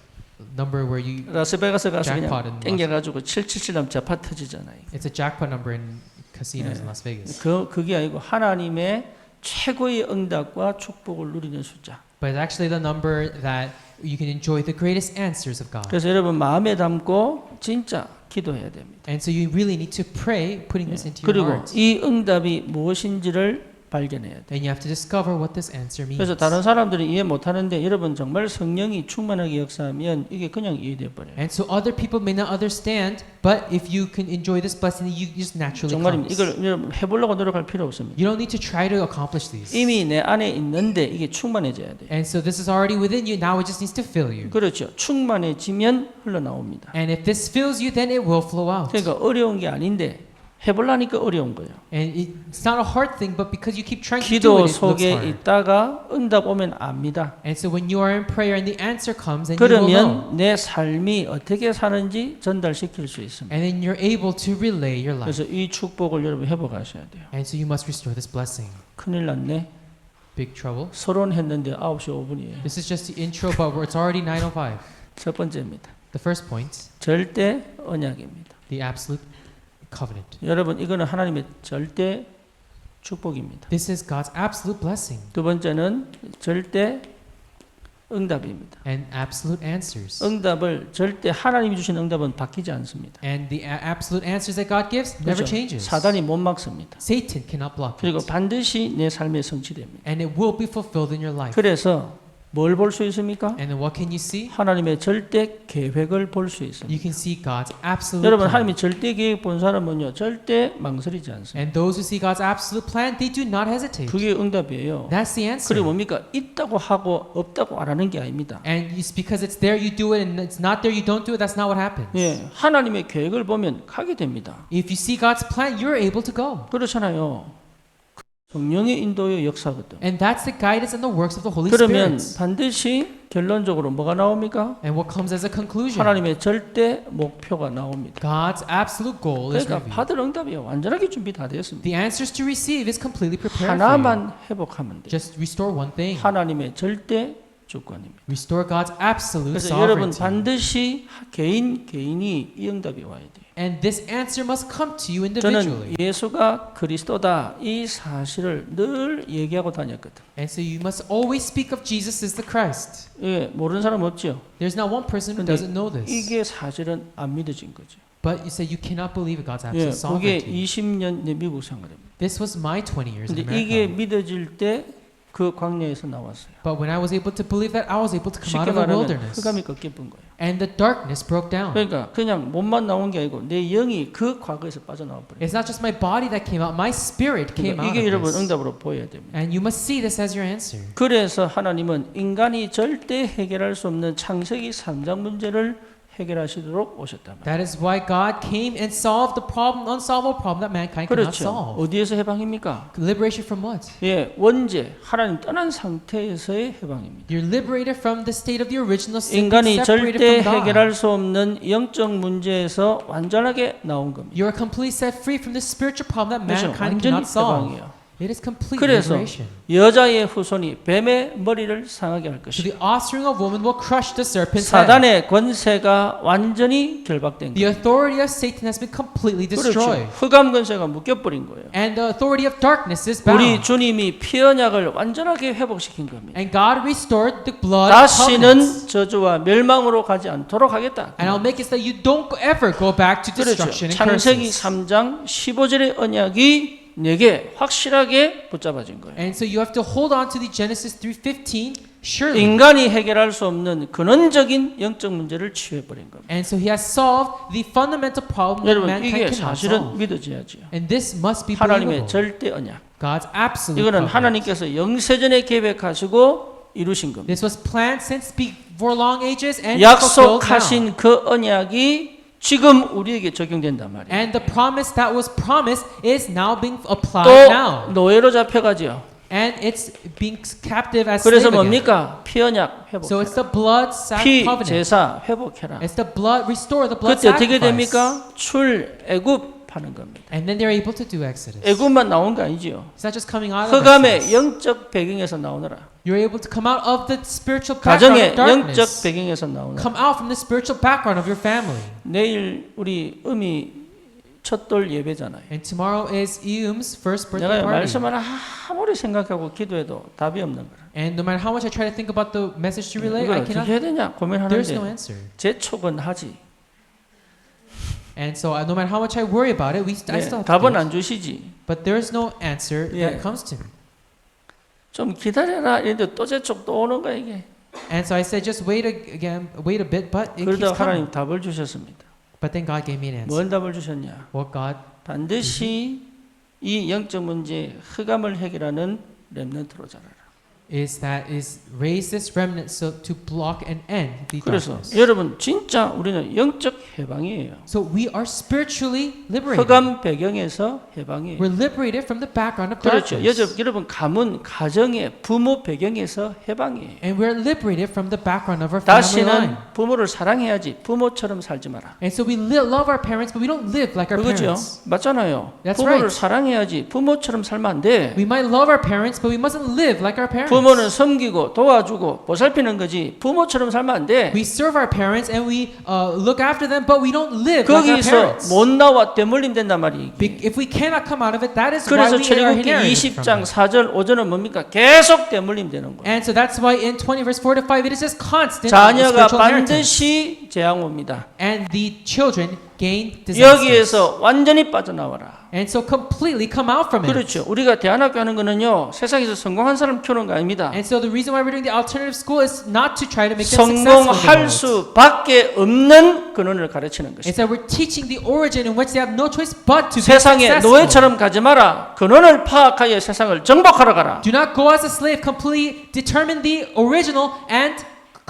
number where you 라스베가스 가서 jackpot 그냥 in 땡겨가지고 777 하면 자파 터지잖아요. it's a jackpot number in casinos in Las Vegas. 그게 아니고 하나님의 최고의 응답과 축복을 누리는 숫자. But it's actually the number that you can enjoy the greatest answers of God. 그래서 여러분 마음에 담고 진짜 기도해야 됩니다. And so you really need to pray, putting this into your 그리고 heart. 이 응답이 무엇인지를 발견해야 돼요. And you have to discover what this answer means. 그래서 다른 사람들이 이해 못하는데 여러분 정말 성령이 충만하게 역사하면 이게 그냥 이해돼 버려요. And so other people may not understand, but if you can enjoy this blessing, you just naturally 정말입니다. comes. 이걸 여러분 해보려고 노력할 필요 없습니다. You don't need to try to accomplish these. 이미 내 안에 있는데 이게 충만해져야 돼요. And so this is already within you. Now it just needs to fill you. 그렇죠. 충만해지면 흘러나옵니다. And if this fills you, then it will flow out. 그러니까 어려운 게 아닌데 해보려니까 어려운 거예요. And it's not a hard thing, but because you keep trying to do 기도 it, it looks 속에 hard. 있다가 응답 오면 압니다. And so when you are in prayer and the answer comes, and you will know. 그러면 내 삶이 어떻게 사는지 전달시킬 수 있습니다. And then you're able to relay your life. 그래서 이 축복을 여러분 회복하셔야 돼요. And so you must restore this blessing. 큰일 났네. Big trouble. 서론했는데 9시 5분이에요. This is just the intro, but it's already 9:05. 첫 번째입니다. The first point, 절대 언약입니다. the absolute covenant. 여러분 이거는 하나님의 절대 축복입니다. This is God's absolute blessing 두 번째는 절대 응답입니다. and absolute answers. 응답을 절대 하나님이 주신 응답은 바뀌지 않습니다. And the absolute answers that God gives never 그렇죠? changes. 사단이 못 막습니다. Satan cannot block 그리고 it. 반드시 내 삶에 성취됩니다. And it will be fulfilled in your life. 그래서 뭘 볼 수 있습니까? And then what can you see? 하나님의 절대 계획을 볼 수 있습니다. You can see God's absolute 여러분 plan. 하나님의 절대 계획 본 사람은요 절대 망설이지 않습니다. And those who see God's absolute plan, they do not hesitate. 그게 응답이에요. That's the answer. 그리고 뭡니까? 있다고 하고 없다고 안 하는 게 아닙니다. And it's because it's there you do it, and it's not there you don't do it. That's not what happens. 예, 하나님의 계획을 보면 가게 됩니다. If you see God's plan, you're able to go. 그렇잖아요. 성령의 인도의 역사거든. And that's the guidance and the works of the Holy 그러면 Spirit. 반드시 결론적으로 뭐가 나옵니까? And what comes as a conclusion? 하나님의 절대 목표가 나옵니다. God's absolute goal is 그러니까 revealed. 받을 응답이 완전하게 준비 다 되었습니다. The answers to receive is completely prepared for you. 하나만 회복하면 돼요. Just restore one thing. 하나님의 절대 주권입니다. Restore God's absolute 그래서 여러분 sovereignty. 반드시 개인이 이 응답이 와야 돼요. And this answer must come to you 저는 individually. 예수가 그리스도다 이 사실을 늘 얘기하고 다녔거든. And so you must always speak of Jesus as the Christ. 예, 모르는 사람 없죠. There's not one person who 근데 doesn't know this. 이게 사실은 안 믿어진 거죠. But you say you cannot believe in God's 예, absolute 그게 sovereignty. 20년 내 미국 생활입니다. This was my 20 years in 근데 이게 America. 믿어질 때 그 광야에서 나왔어요. But when I was able to believe that, I was able to come out 쉽게 of the 말하면 wilderness. 흑암이 꺾여본 거예요. And the darkness broke down. 그러니까 그냥 몸만 나온 게 아니고 내 영이 그 과거에서 빠져나와 버려요. It's not just my body that came out, my spirit came 그러니까 out 이게 of 여러분 this. 응답으로 보여야 됩니다. And you must see this as your answer. 그래서 하나님은 인간이 절대 해결할 수 없는 창세기 3장 문제를 해결하시도록 오셨단 말이에요. That is why God came and solved the problem, unsolvable problem that mankind cannot 그렇죠. solve. 어디에서 해방입니까? Liberation from what? 예, 원죄, 하나님 떠난 상태에서의 해방입니다. You're liberated from the state of the original sin, 인간이 separated 절대 from God. 해결할 수 없는 영적 문제에서 완전하게 나온 겁니다. You are completely set free from the spiritual problem that 그렇죠. mankind 완전히 cannot solve. 해방이에요. It is complete 그래서 liberation. 여자의 후손이 뱀의 머리를 상하게 할 So 것이다. the offspring of woman will crush the serpent's head. 사단의 권세가 완전히 결박된 The 거예요. authority of Satan has been completely 그렇죠. destroyed. 흑암 권세가 묶여버린 거예요. And the authority of darkness is 우리 bound. 주님이 피 언약을 완전하게 회복시킨 겁니다. And God restored the blood covenants. 다시는 저주와 멸망으로 가지 않도록 하겠다. And I'll make it so that you don't ever go back to 그렇죠. destruction and 창세기 curses. 3장 15절의 언약이 내게 확실하게 붙잡아진 거예요. And so you have to hold on to the Genesis 3:15 surely. 인간이 해결할 수 없는 근원적인 영적 문제를 치유해버린 겁니다. And so he has solved the fundamental problem that 여러분 mankind 이게 cannot 사실은 solve. 믿어져야지요. And this must be 하나님의 believable. 절대 언약. God's absolute 이거는 covenant. 하나님께서 영세전에 계획하시고 이루신 겁니다. This was planned since before long ages and fulfilled now. 약속하신 그 언약이 지금 우리에게 적용된단 말이에요. And the promise that was promised is now being applied 또 now. 노예로 잡혀가지요. And it's being captive as 그래서 slave again. 뭡니까? 피 언약 So it's 회복해라. the blood sac 피 covenant. 제사 회복해라. It's the blood, restore the blood 그때 어떻게 sacrifice. 됩니까? 출애굽 하는 겁니다. And then they're able to do Exodus. 애굽만 나온 거 아니지요. It's not just coming out of 흑암의 Exodus. 영적 배경에서 나오느라. You're able to come out of the spiritual background 가정의 of darkness. 영적 배경에서 나오느라. Come out from the spiritual background of your family. 내일 우리 음이 첫돌 예배잖아요. And tomorrow is Eum's first birthday 내가 party. 말씀을 아무리 생각하고 기도해도 답이 없는 거라. And no matter how much I try to think about the message to relay, 이걸 I 어떻게 cannot. 해야 되냐 There's no 고민하는데 answer. 재촉은 하지. And so no matter how much I worry about it, I still have to do 답은 it. 안 주시지. But there's no answer 예. that comes to me. 좀 기다려라 이랬는데 또 재촉 또 오는 거야 이게. And so I said, just wait wait a bit, but it keeps 그러다 coming. 하나님 답을 주셨습니다. But then God gave me an answer. 뭔 답을 주셨냐? What God 반드시 이 영적 문제 흑암을 해결하는 렘넌트로 자라라. is raise this remnant so to block and end the 그래서 darkness. 여러분 진짜 우리는 영적 해방이에요. So we are spiritually liberated. 흑암 배경에서 해방이에요. We're liberated from the background of 그렇죠. darkness. 여러분 가문 가정의 부모 배경에서 해방이에요. And we're liberated from the background of our family 다시는 line. 부모를 사랑해야지 부모처럼 살지 마라. And so we love our parents, but we don't live like our 그거죠? parents. 맞잖아요. That's 부모를 right. 사랑해야지 부모처럼 살면 안 돼. We might love our parents, but we mustn't live like our parents. 부모는 섬기고 도와주고 보살피는 거지 부모처럼 살면 안 돼. We serve our parents and we look after them, but we don't live like our 거기서 parents. 못 나와 되물림 된단 말이에요. If we cannot come out of it, that is why 그래서 we are 출애굽기 inherited 20장 from it. 4절 5절은 뭡니까? 계속 되물림 되는 거예요. And so that's why in 20 verse 4 to 5 it is just constant 자녀가 spiritual inheritance. 반드시 재앙 옵니다. And the children gain disasters. 여기에서 완전히 빠져나와라. And so completely come out from it. 그렇죠. 우리가 대안학교 하는 거는요. 세상에서 성공한 사람 키우는 거 아닙니다. And so the reason why we're doing the alternative school is not to try to make them successful in the 성공할 world. 수밖에 없는 근원을 가르치는 It's 것입니다. that we're teaching the origin in which they have no choice but to be 세상에 successful. 노예처럼 가지 마라. 근원을 파악하여 세상을 정복하러 가라. Do not go as a slave, completely determine the original and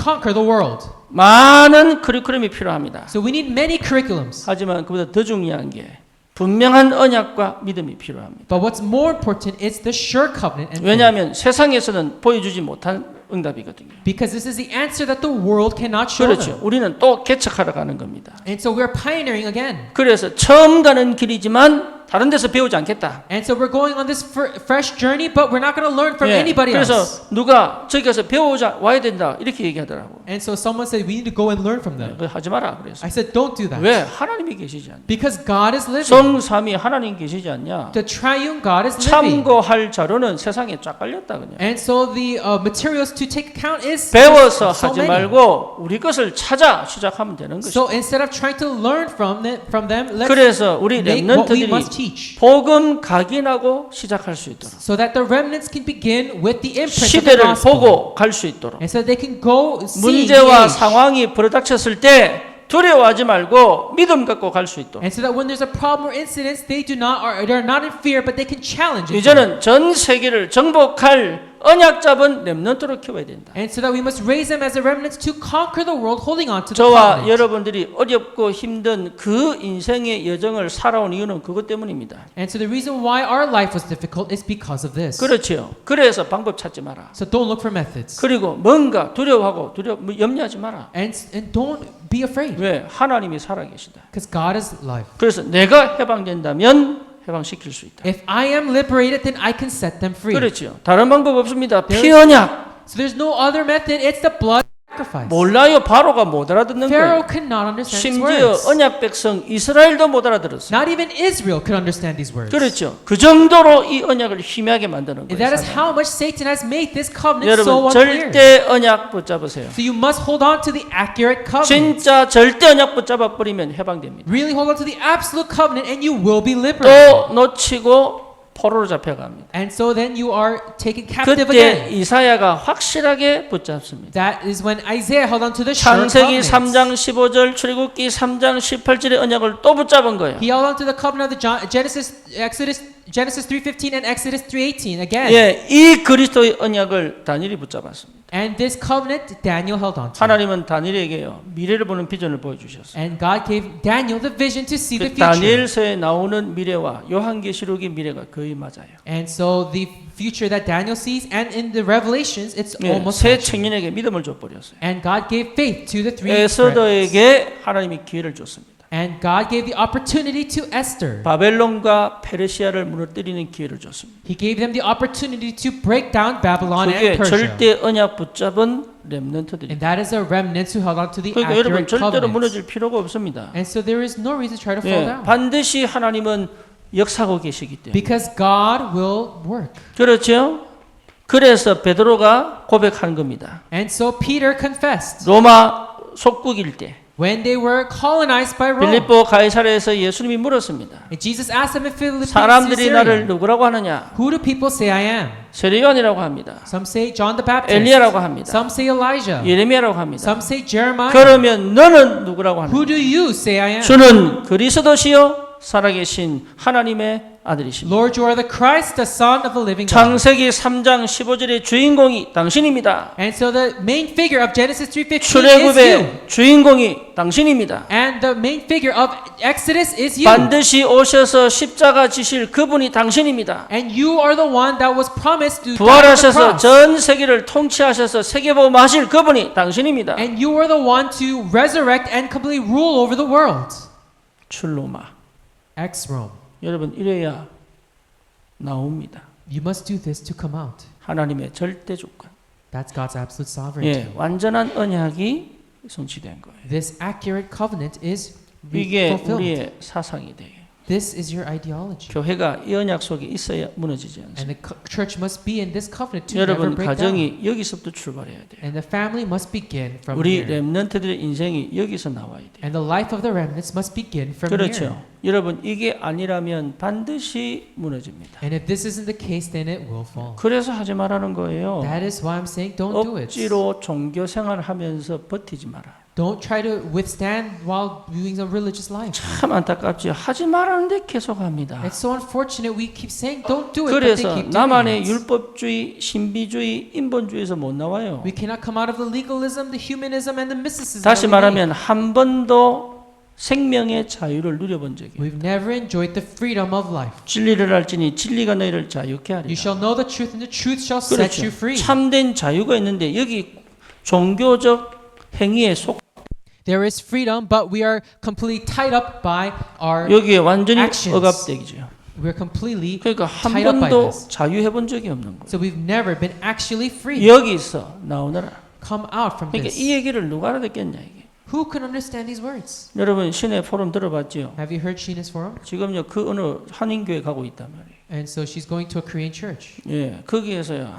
conquer the world. 많은 커리큘럼이 필요합니다. So we need many curriculums. 하지만 그보다 더 중요한 게 분명한 언약과 믿음이 필요합니다. But what's more important is the sure covenant and faith. 왜냐하면 세상에서는 보여주지 못한 응답이거든요. Because this is the answer that the world cannot show 그렇죠. them. 우리는 또 개척하러 가는 겁니다. And so we're pioneering again. 그래서 처음 가는 길이지만 다른 데서 배우지 않겠다. And so we're going on this fresh journey, but we're not going to learn from 예, anybody 그래서 else. 누가 저기 가서 배우자 와야 된다 이렇게 얘기하더라고. And so someone said, we need to go and learn from them. 그거 하지 마라 그래서. I said, don't do that. 왜 하나님이 계시지 않냐? Because God is living. 성삼위 하나님 계시지 않냐? The triune God is living. 참고할 자료는 세상에 쫙 깔렸다 그냥. And so the materials to take account is 배워서 so 하지 many. 말고 우리 것을 찾아 시작하면 되는 것이죠. So instead of trying to learn from them, let's 그래서 우리 make what we 렘넌트들이 must teach. 복음 각인하고 시작할 수 있도록 So that the remnants can begin with the imprint of the 시대를 gospel. 보고 갈 수 있도록 And so they can go see 문제와 age. 상황이 부러닥쳤을 때 두려워하지 말고 믿음 갖고 갈 수 있도록 And so that when there's a problem or incidents, they're not in fear, but they can challenge it. 이제는 전 세계를 정복할 언약 잡은 렘넌트로 키워야 된다. And so that we must raise them as a remnant to conquer the world, holding on to the 저와 covenant. 여러분들이 어렵고 힘든 그 인생의 여정을 살아온 이유는 그것 때문입니다. And so the reason why our life was difficult is because of this. 그렇지요. 그래서 방법 찾지 마라. So don't look for methods. 그리고 뭔가 두려워하고 염려하지 마라. And don't be afraid. 왜? 하나님이 살아계시다. Because God is life. 그래서 내가 해방된다면 해방시킬 수 있다. If I am liberated, then I can set them free. 그렇죠. 다른 방법 없습니다. There- 피 언약. So there's no other method. It's the blood sacrifice. 몰라요. 바로가 못 알아듣는 Pharaoh 거예요. cannot understand these 심지어 words. 언약 백성 이스라엘도 못 알아들었어요. Not even Israel could understand these words. 그렇죠. 그 정도로 이 언약을 희미하게 만드는 And 거예요. that is 사단이. how much Satan has made this covenant so 여러분 unclear. 절대 언약 붙잡으세요. So you must hold on to the accurate covenant. 진짜 절대 언약 붙잡아 버리면 해방됩니다. Really hold on to the absolute covenant and you will be 또 liberated. 놓치고 포로로 잡혀갑니다. And so then you are taken captive 그때 again. 이사야가 확실하게 붙잡습니다. That is when Isaiah held on to the sure 창세기 covenant. 3장 15절, 출애굽기 3장 18절의 언약을 또 붙잡은 거예요. He held on to the covenant of the Genesis 3:15 and Exodus 3:18 again. 예, 이 그리스도의 언약을 다니엘이 붙잡았습니다. And this covenant Daniel held on to. 하나님은 다니엘에게요 미래를 보는 비전을 보여주셨어요. And God gave Daniel the vision to see the 그 future. 다니엘서에 나오는 미래와 요한계시록의 미래가 거의 맞아요. And so the future that Daniel sees and in the Revelations it's 예, almost 새 matching. 청년에게 믿음을 줘버렸어요. And God gave faith to the three friends. 에스더에게 하나님이 기회를 줬습니다. And God gave the opportunity to Esther. 바벨론과 페르시아를 무너뜨리는 기회를 줬습니다. He gave them the opportunity to break down Babylon 그게 and Persia. 절대 언약 붙잡은 렘넌트들입니다. And that is a remnant who held on to the 그러니까 여러분 accurate 절대로 covenant. 무너질 필요가 없습니다. And so there is no reason to try to fall 예, down. 반드시 하나님은 역사하고 계시기 때문에. Because God will work. 그렇죠? 그래서 베드로가 고백한 겁니다. And so Peter confessed 로마 속국일 때 when they were colonized by Rome. 빌립보 가이사랴에서 예수님이 물었습니다. And Jesus asked them in Philippi, 사람들이 나를 Caesarea, 누구라고 하느냐? who do people say I am? 세례요한이라고 합니다. Some say John the Baptist. 엘리야라고 합니다. Some say Elijah. 예레미야라고 합니다. Some say Jeremiah. 그러면 너는 누구라고 Who 하느냐? do you say I am? 주는 그리스도시요 살아계신 하나님의 아들이십니다. Lord, you are the Christ, the Son of the living God. 창세기 3장 15절의 주인공이 당신입니다. And so the main figure of Genesis 3:15 is you. 출애굽의 주인공이 당신입니다. And the main figure of Exodus is you. 반드시 오셔서 십자가 지실 그분이 당신입니다. And you are the one that was promised to die on the 부활하셔서 cross. 전 세계를 통치하셔서 세계보험하실 그분이 당신입니다. And you are the one to resurrect and completely rule over the world. 출로마. Ex-Rome. 여러분 이래야 나옵니다. You must do this to come out. 하나님의 절대 주권. That's God's absolute sovereignty. 예, 완전한 언약이 성취된 거예요. This accurate covenant is 이게 fulfilled. 우리의 사상이 돼요. This is your ideology. 교회가 이 언약 속에 있어야 무너지지 않습니다. And the church must be in this covenant to never 여러분 break down. 가정이 여기서부터 출발해야 돼요. And the family must begin from 우리 here. 렘넌트들의 인생이 여기서 나와야 돼요. And the life of the remnants must begin from 그렇죠. here. 여러분 이게 아니라면 반드시 무너집니다. And if this isn't the case, then it will fall. 그래서 하지 말라는 거예요. That is why I'm saying don't do it. 억지로 종교 생활하면서 버티지 마라. Don't try to withstand while doing a religious life. 참 안타깝지. 하지 말라는데 계속 합니다. It's so unfortunate we keep saying don't do it, but they 그래서 keep doing 나만의 it. 율법주의, 신비주의, 인본주의에서 못 나와요. We cannot come out of the legalism, the humanism, and the mysticism. 다시 that we make. 말하면 한 번도 생명의 자유를 누려본 적이 없어요. We've never enjoyed the freedom of life. 진리를 알지니 진리가 너희를 자유케 You 하리라. shall know the truth, and the truth shall set you 그렇죠. free. 참된 자유가 있는데 여기 종교적 행위에 속 There is freedom, but we are completely tied up by our. 여기에 완전히 actions. 억압되기죠. We're completely 그러니까 한 tied up by 번도 this. 자유해 본 적이 없는 거예요. So we've never been actually free. 여기서 나오너라. Come out from 그러니까 this. 이 얘기를 누가 알아듣겠냐 이게. Who can understand these words? 여러분 신의 포럼 들어봤죠? Have you heard Sheena's forum? 지금요 그 어느 한인교회 가고 있단 말이에요. And so she's going to a Korean church. 예, 거기에서요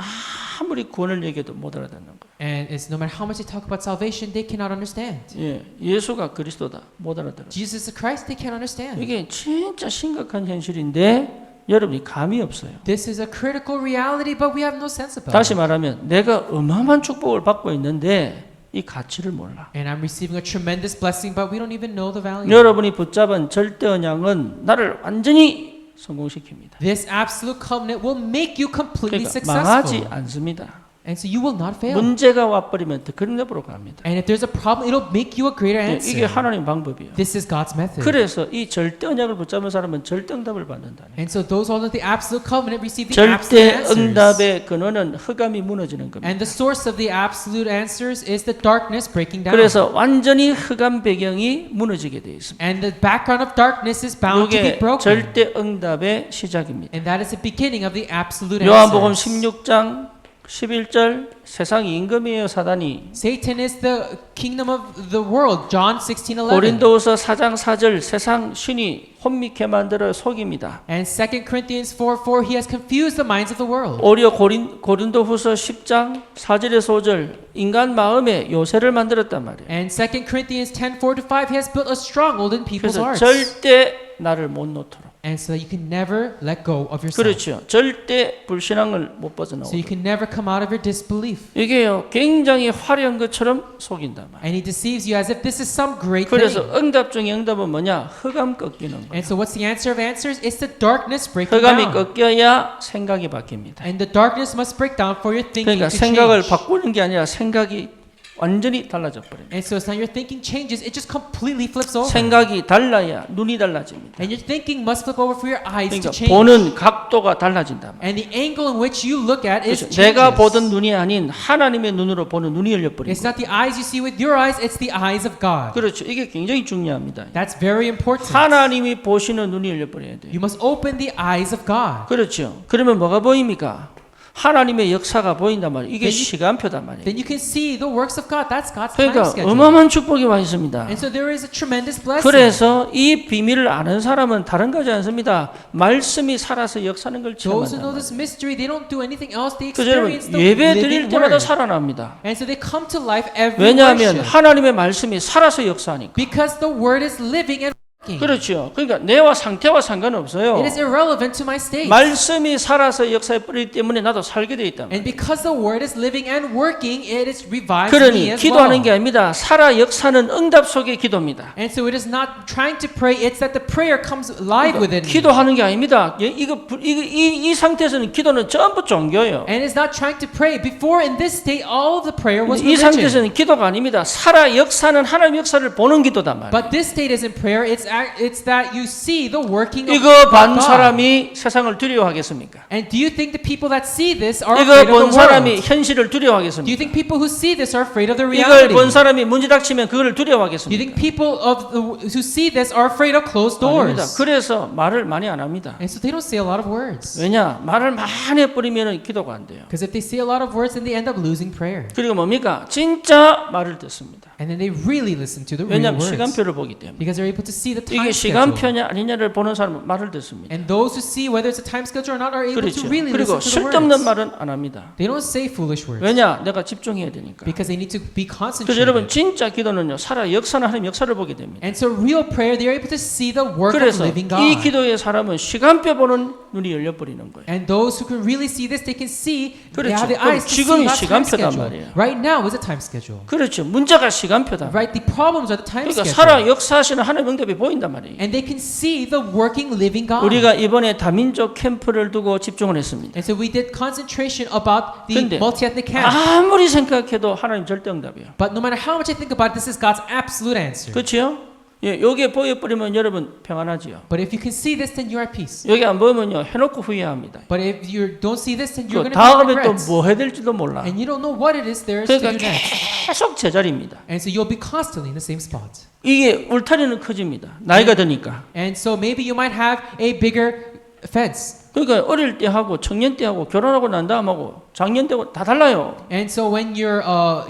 아무리 구원을 얘기해도 못 알아듣는 거예요. And it's no matter how much they talk about salvation, they cannot understand. 예, 예수가 그리스도다 못 알아들어요. Jesus is Christ, they can't understand. 이게 진짜 심각한 현실인데 여러분이 감이 없어요. This is a critical reality, but we have no sense about 다시 it. 말하면 내가 어마어마한 축복을 받고 있는데 이 가치를 몰라. And I'm receiving a tremendous blessing, but we don't even know the value. 여러분이 붙잡은 절대 언약은 나를 완전히 성공시킵니다. This absolute covenant will make you completely 그러니까 망하지 successful. 않습니다. And so you will not fail. 문제가 와버리면 더 그런 데로 갑니다. And if there's a problem, it'll make you a greater 예, answer. 이게 하나님 방법이에요. This is God's method. 그래서 이 절대 언약을 붙잡은 사람은 절대 응답을 받는다. And so those all of the absolute covenant receive the absolute 절대 answers. 응답의 근원은 흑암이 무너지는 겁니다. And the source of the absolute answers is the darkness breaking down. 그래서 완전히 흑암 배경이 무너지게 되어 있습니다. And the background of darkness is bound to be 이게 broken. 절대 응답의 시작입니다. And that is the beginning of the absolute 요한복음 answers. 16장 11절 세상이 임금이에요 사단이. Satan is the kingdom of the world. John 16:11. 고린도후서 4장 4절 세상 신이 혼미케 만들어 속입니다. And 2 Corinthians 4:4 he has confused the minds of the world. 오히려 고린도후서 10장 4절에서 5절 인간 마음에 요새를 만들었단 말이에요. And 2 Corinthians 10:4-5 he has built a stronghold in people's 그래서 hearts. 절대 나를 못 놓도록. And so you can never let go of yourself. 그렇죠. 절대 불신앙을 못 So you 벗어나오도록. can never come out of your disbelief. 이게요 굉장히 화려한 것처럼 속인단 말이에요. And he deceives you as if this is some great 그래서 thing. 응답 중에 응답은 뭐냐? 흑암 꺾이는 거예요. And so what's the answer of answers? It's the darkness breaking 흑암이 down. 꺾여야 생각이 바뀝니다. And the darkness must break down for your thinking 그러니까 to 생각을 change. 바꾸는 게 아니라 생각이 완전히 달라져 버립니다. And so it's not your thinking changes, it just completely flips over. 생각이 달라야 눈이 달라집니다. And your thinking must flip over for your eyes 그러니까 to change. 보는 각도가 달라진다. And the angle in which you look at is 그렇죠. 내가 보던 changes. 눈이 아닌 하나님의 눈으로 보는 눈이 열려 버린 It's 거예요. not the eyes you see with your eyes, it's the eyes of God. 그렇죠. 이게 굉장히 중요합니다. That's very important. 하나님이 보시는 눈이 열려 버려야 돼요. You must open the eyes of God. 그렇죠. 그러면 뭐가 보입니까? 하나님의 역사가 보인단 말이에요. 이게 Then you- 시간표단 말이에요. Then you can see the works of God. That's God's time 그러니까 schedule. 어마어마한 축복이 와 있습니다. And so there is a tremendous blessing. 그래서 이 비밀을 아는 사람은 다른 거지 않습니다. 말씀이 살아서 역사하는 걸 Those who know 체험한다. this mystery, they don't do anything else. They 그래서 여러분 experience the 예배 드릴 living 때마다 word. 살아납니다. And so they come to life every 왜냐하면 worship. 하나님의 말씀이 살아서 역사하니까. Because the word is living and working. 그렇죠. 그러니까 내와 상태와 상관없어요. It is irrelevant to my state. 말씀이 살아서 역사해 버리기 때문에 나도 살게 돼 있다. And because the word is living and working, it is revives me 그러니 as 기도하는 게 well. 아닙니다. 살아 역사는 응답 속의 기도입니다. And so it is not trying to pray, it's that the prayer comes live within me. 기도하는 게 아닙니다. 이 상태에서는 기도는 전부 종교예요. And it's not trying to pray. Before in this state, all of the prayer was 이 religion. 상태에서는 기도가 아닙니다. 살아 역사는 하나님 역사를 보는 기도단 말이에요. But this state isn't prayer. It's that you see the working of 이거 반 God. 사람이 세상을 두려워하겠습니까? And do you think the people that see this are 이거 afraid of 본 the 사람이 world? 현실을 Do you 두려워하겠습니까? think people who see this are afraid of the 이걸 reality? 본 사람이 문제 닥치면 그거를 Do you 두려워하겠습니까? think people who see this are afraid of closed 아닙니다. doors? 그래서 말을 많이 안 합니다. And so they don't say a lot of words. 왜냐? 말을 많이 해버리면 기도가 안 돼요. Because if they say a lot of words, then they end up losing prayer. 그리고 뭡니까? 진짜 말을 듣습니다. And then they really listen to the real 왜냐하면 words. 시간표를 보기 때문에. Because they're able to see the time 이게 schedule. 시간표냐 아니냐를 보는 사람은 말을 듣습니다. And those who see whether it's a time schedule or not are able 그렇죠. to really 그리고 listen to the 쓸데없는 words. 말은 안 합니다. They don't say foolish words. 왜냐? 내가 집중해야 되니까. Because they need to be 그래서 concentrated. 여러분 진짜 기도는요. 살아 역사는 하나님 역사를 보게 됩니다. And so real prayer, they're able to see the work of 그래서 living God. 이 기도의 사람은 시간표 보는 눈이 열려 버리는 거예요. And those who can really see this, they can see, they 그렇죠. have the 그럼 eyes to 지금이 see God's time 시간표단 schedule. 말이에요. Right now is a time schedule. 그렇죠. 문제가 시간표다. Right? The problems are the time 그러니까 schedule. 살아 역사하시는 하나님 응답이 보인단 말이에요. And they can see the working living God. 우리가 이번에 다민족 캠프를 두고 집중을 했습니다. And so we did concentration about the 근데 multi-ethnic camp. 아무리 생각해도 하나님 절대 응답이에요. But no matter how much I think about it, this is God's absolute answer. 그렇죠? 예, 여기에 보여버리면 여러분 평안하지요. But if you can see this, then you are at peace. 여기 안 보이면요 해놓고 후회합니다. But if you don't see this, then you're 그 going to have 다음에 또 regrets. 뭐 해야 될지도 몰라. And you don't know what it is there is to 그러니까 do next. 계속 제자리입니다. And so you'll be constantly in the same spot. 이게 울타리는 커집니다. 나이가 드니까. And so maybe you might have a bigger fence. 그러니까 어릴 때 하고 청년 때 하고 결혼하고 난 다음하고 장년 때고 다 달라요. And so when you're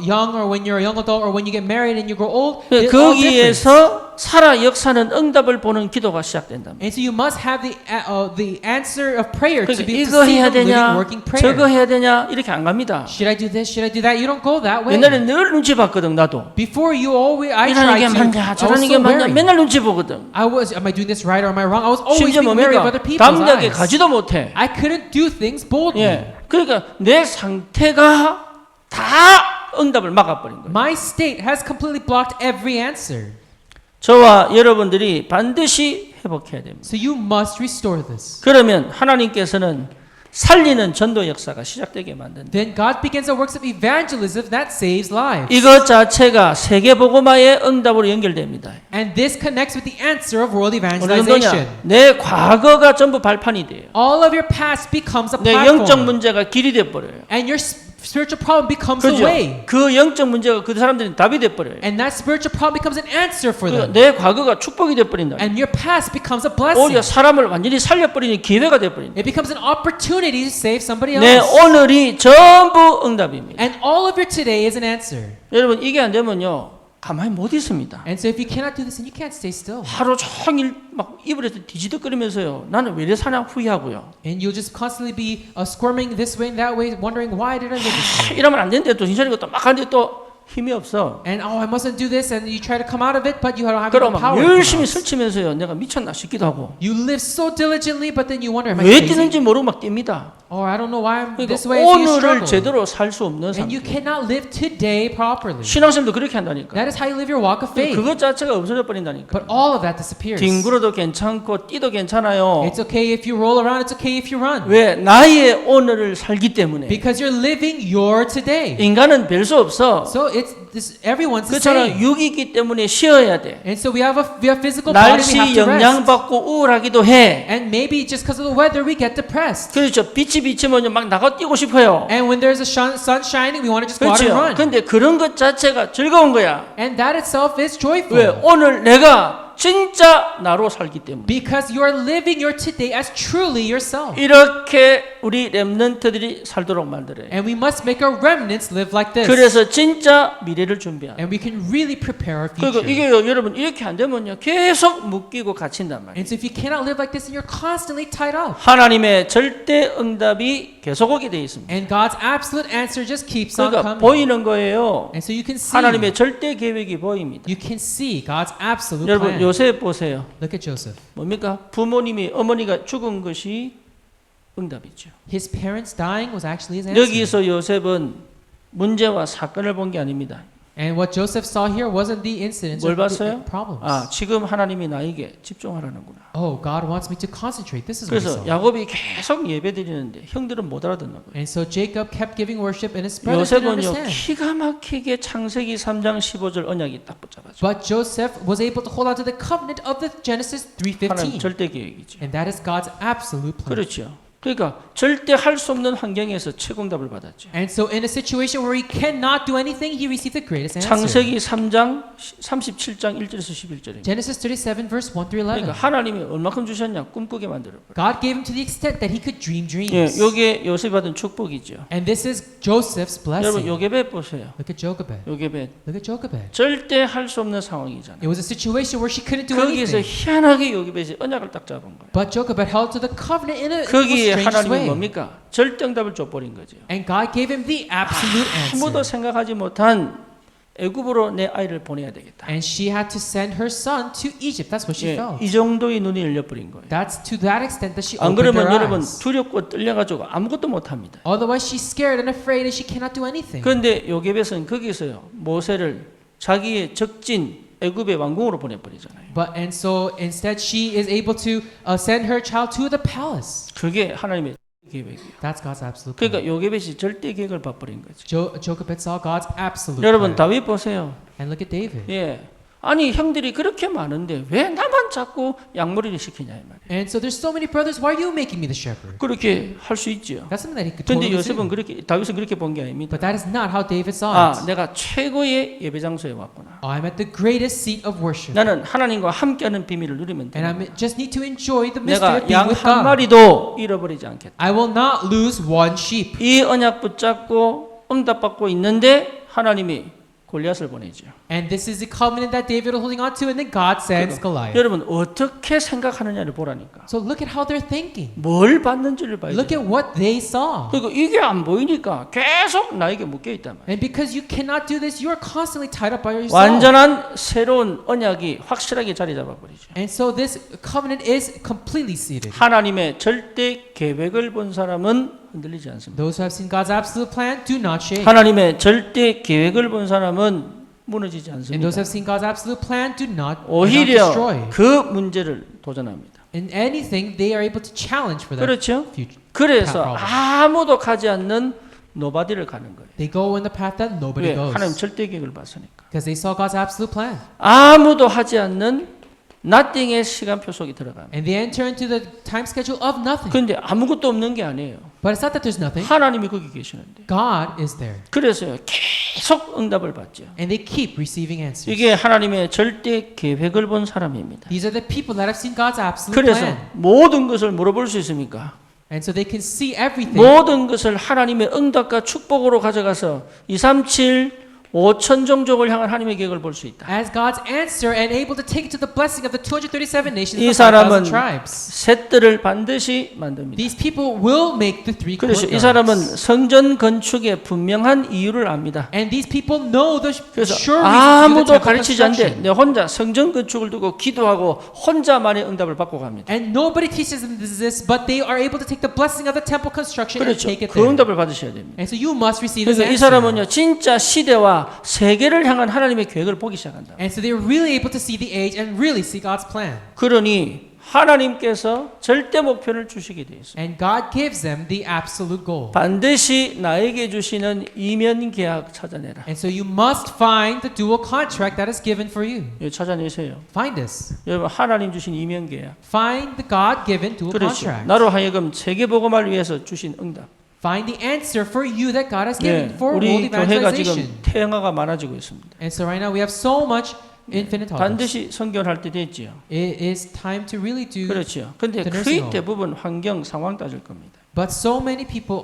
young or when you're a young adult or when you get married and you grow old, it's all different. 거기에서 살아 역사는 응답을 보는 기도가 시작된다. And so you must have the answer of prayer to 그러니까 be to 이거 see 해야 the living 되냐, working prayer. 저거 해야 되냐 이렇게 안 갑니다. Should I do this? Should I do that? You don't go that way. 옛날에 늘 눈치 봤거든 나도. Before you always, I 이러는 게 tried to. 맞냐, I was 저러는 게 so 맞냐 wary. 맨날 눈치 보거든. Am I doing this right or am I wrong? I was always 심지어 being wary of 뭡니까? other people's 담대하게 eyes. 가지도 못해. I couldn't do things boldly. 예, 그러니까 내 상태가 다 응답을 막아버린 거예요. My state has completely blocked every answer. 저와 여러분들이 반드시 회복해야 됩니다. So you must restore this. 그러면 하나님께서는 살리는 전도 역사가 시작되게 만든다. then God begins the works of evangelism that saves lives. 이것 자체가 세계 복음화의 응답으로 연결됩니다. And this connects with the answer of world 어느 evangelization. 정도냐? 내 과거가 전부 발판이 돼요. All of your past becomes a 내 영적 platform. 문제가 길이 돼 버려요. And your spiritual problem becomes a 그죠? way. 그 영적 문제가 그 사람들이 답이 돼 버려요. And that spiritual problem becomes an answer for them. 내 과거가 축복이 돼 버린다. And your past becomes a 오히려 blessing. 사람을 완전히 살려 버리는 기회가 돼 버린다. It becomes an opportunity to save somebody 내 else. 오늘이 전부 응답입니다. And all of your today is an answer. 여러분 이게 안 되면요 가만히 못 있습니다. And so if you cannot do this, then you can't stay still. 하루 종일 막 이불에서 뒤지덕거리면서요. 나는 왜 이래 사냐 후회하고요. And you'll just constantly be squirming this way and that way, wondering why did I live this way? 이러면 안 되는데 또 진짜리고 또 막 하는데 또 힘이 없어. And I mustn't do this, and you try to come out of it, but you don't have 그럼 the 막 power. to come 열심히 out. 설치면서요. 내가 미쳤나 싶기도 하고. You live so diligently, but then you wonder, am I 왜 crazy? 뛰는지 모르고 막 뜁니다. Or I don't know why I'm 그러니까 this way. So you 오늘을 struggle. 제대로 살 수 없는 And you 상태. cannot live today properly. 신앙생도 그렇게 한다니까. That is how you live your walk of faith. 그것 자체가 없어져 버린다니까. But all of that disappears. 뒹굴어도 괜찮고 뛰도 괜찮아요. It's okay if you roll around. It's okay if you run. 왜? 나의 오늘을 살기 때문에. Because you're living your today. 인간은 별 수 없어. So it's this. Everyone's the 그렇잖아. same. 육이기 때문에 쉬어야 돼. And so we have physical body. We 날씨 have to rest. 영향받고 우울하기도 해. And maybe just because of the weather, we get depressed. 그렇죠. 빛이 비치면 막 나가 뛰고 싶어요. And when there's a sun shining, we want to just go out and 그렇죠. run. 근데 그런 것 자체가 즐거운 거야. And that itself is joyful. 왜? 오늘 내가 진짜 나로 살기 때문에. Because you are living your today as truly yourself. 이렇게 우리 렘넌트들이 살도록 만들어요. And we must make our remnants live like this. 그래서 진짜 미래를 준비하는. And we can really prepare our 그리고 future. 이게요, 여러분 이렇게 안 되면요 계속 묶이고 갇힌단 말이에요. And so if you cannot live like this, then you're constantly tied up. 하나님의 절대 응답이 계속 오게 돼 있습니다. And God's absolute answer just keeps on 그러니까 coming. 보이는 거예요. And so you can see. 하나님의 절대 계획이 보입니다. You can see God's absolute 여러분 plan. 요셉 보세요. Look at Joseph. 뭡니까? 부모님이 어머니가 죽은 것이 응답이죠. His parents dying was actually his answer. 여기서 요셉은 문제와 사건을 본 게 아닙니다. And what Joseph saw here wasn't the incidents 뭘 or the 봤어요? problems. 아, 지금 하나님이 나에게 집중하라는구나. Oh, God wants me to concentrate. This is what he 그래서 saw. 야곱이 계속 예배드리는데 형들은 못 알아듣는 거예요. And so Jacob kept giving worship, and his brothers didn't 요셉은요 understand. 기가 막히게 창세기 3장 15절 언약이 딱 붙잡아져. But Joseph was able to hold on to the covenant of the Genesis 하나님 3:15, 절대 계획이죠. and that is God's absolute plan. 그렇죠. 그러니까 절대 할 수 없는 환경에서 최고응답을 받았죠. And so in a situation where he cannot do anything, he received the greatest answer. 창세기 3장 37장 1절에서 11절입니다. Genesis 37 verse 1 through 11. 그러니까 하나님이 얼마큼 주셨냐? 꿈꾸게 만들어 버려. God gave him to the extent that he could dream 예, dreams. 요게 요셉이 받은 축복이죠. And this is Joseph's 여러분 blessing. 요게벳 보세요. Look at Jochebed. 요게벳 Look at Jochebed. 절대 할 수 없는 상황이잖아요. It was a situation where she couldn't do 거기서 anything. 희한하게 요게벳이 언약을 딱 잡은 거예요. But Jochebed held to the covenant in a 거기에 strangest 하나님이 way. 뭡니까? 절대응답을 줘버린 거죠. And God gave him the absolute 아무도 answer. 생각하지 못한 애굽으로 내 아이를 보내야 되겠다. And she had to send her son to Egypt. That's what she 예, felt. 이 정도의 눈이 열려버린 거예요. That's to that extent that she 안 opened 그러면 her 여러분 eyes. 두렵고 떨려가지고 아무것도 못합니다. Otherwise, she's scared and afraid and she cannot do anything. 그런데 요게벳은 거기서요 모세를 자기의 적진 애굽의 왕궁으로 보내버리잖아요. But and so instead, she is able to send her child to the palace. 그게 하나님의 계획이에요. That's God's absolute plan. 그러니까 요게벳이 절대 계획을 봐버린 거죠. Jochebed saw God's absolute 여러분 plan. 다윗 보세요. And look at David. 예, 아니 형들이 그렇게 많은데 왜 나만 자꾸 양머리를 시키냐 이 말이에요. And so there's so many brothers. Why are you making me the shepherd? 그렇게 할 수 있지요. That's something that he could 근데 totally 요셉은 do. 그렇게 다윗은 그렇게 본 게 아닙니다. But that is not how David saw 아, it. 내가 최고의 예배 장소에 왔구나. I'm at the greatest seat of worship. 나는 하나님과 함께하는 비밀을 누리면 돼. And I just need to enjoy the mystery 내가 of being 양 with 한 God. 마리도 잃어버리지 않겠다. I will not lose one sheep. 이 언약 붙잡고 응답받고 있는데 하나님이 골리앗을 보내죠. And this is the covenant that David is holding on to, and then God sends Goliath. 여러분 어떻게 생각하느냐를 보라니까. So look at how they're thinking. 뭘 받는지를 봐야 Look 돼. at what they saw. 그리고 이게 안 보이니까 계속 나에게 묶여 있단 말이야. And because you cannot do this, you are constantly tied up by yourself. 완전한 새로운 언약이 확실하게 자리 잡아버리죠. And so this covenant is completely seated. 하나님의 절대 계획을 본 사람은 흔들리지 않습니다. Those who have seen God's absolute plan do not shake. 하나님의 절대 계획을 본 사람은 무너지지 And 않습니다. those who have seen God's absolute plan do not 오히려 destroy. 그 문제를 도전합니다. In anything, they are able to challenge for that 그렇죠? future. 그래서 problem. 아무도 가지 않는 노바디를 가는 거예요. They go in the path that nobody 왜? goes. 하나님 절대 계획을 봤으니까. Because they saw God's absolute plan. 아무도 하지 않는 nothing의 시간표 속에 들어가요. And they enter into the time schedule of nothing. 그런데 아무것도 없는 게 아니에요. But it's not that there's nothing. 하나님이 거기 계시는데. God is there. 그래서요 계속 응답을 받죠. And they keep receiving answers. 이게 하나님의 절대 계획을 본 사람입니다. These are the people that have seen God's absolute 그래서 plan. 모든 것을 물어볼 수 있습니까? And so they can see everything. 모든 것을 하나님의 응답과 축복으로 가져가서 237 5천 종족을 향한 하나님의 계획을 볼 수 있다. As God's answer and able to take it to the blessing of the 237 nations 이 of the 사람은 5,000 tribes. 셋들을 반드시 만듭니다. These people will make the three 그래서 이 courtyards. 사람은 성전 건축의 분명한 이유를 압니다. And these people know the 그래서 sure reason to do the 아무도 temple 가르치지 않는데 construction. 내 혼자 성전 건축을 두고 기도하고 혼자만의 응답을 받고 갑니다. And nobody teaches them this, but they are able to take the blessing of the temple construction and 그렇죠. take it 그 there. 응답을 받으셔야 됩니다. And so you must receive this 그래서 이 answer. 사람은요 진짜 시대와 세계를 향한 하나님의 계획을 보기 시작한다. And so they're really able to see the age and really see God's plan. 그러니 하나님께서 절대 목표를 주시게 돼 있어요. And God gives them the absolute goal. 반드시 나에게 주시는 이면 계약 찾아내라. And so you must find the dual contract that is given for you. 예, 찾아내세요. Find this. 여러분 하나님 주신 이면 계약. Find the God-given dual 그렇죠. contract. 나로 하여금 세계 복음을 위해서 주신 응답. Find the answer for you that God has given 네, for world 우리 교회가 evangelization. 지금 태영아가 많아지고 있습니다. And so right now we have so much infinite harvest. 반드시 성경할 때 됐지요. It is time to really do. 그렇죠. 근데 the 거의 nursing home. 대부분 환경 상황 따질 겁니다. But so many people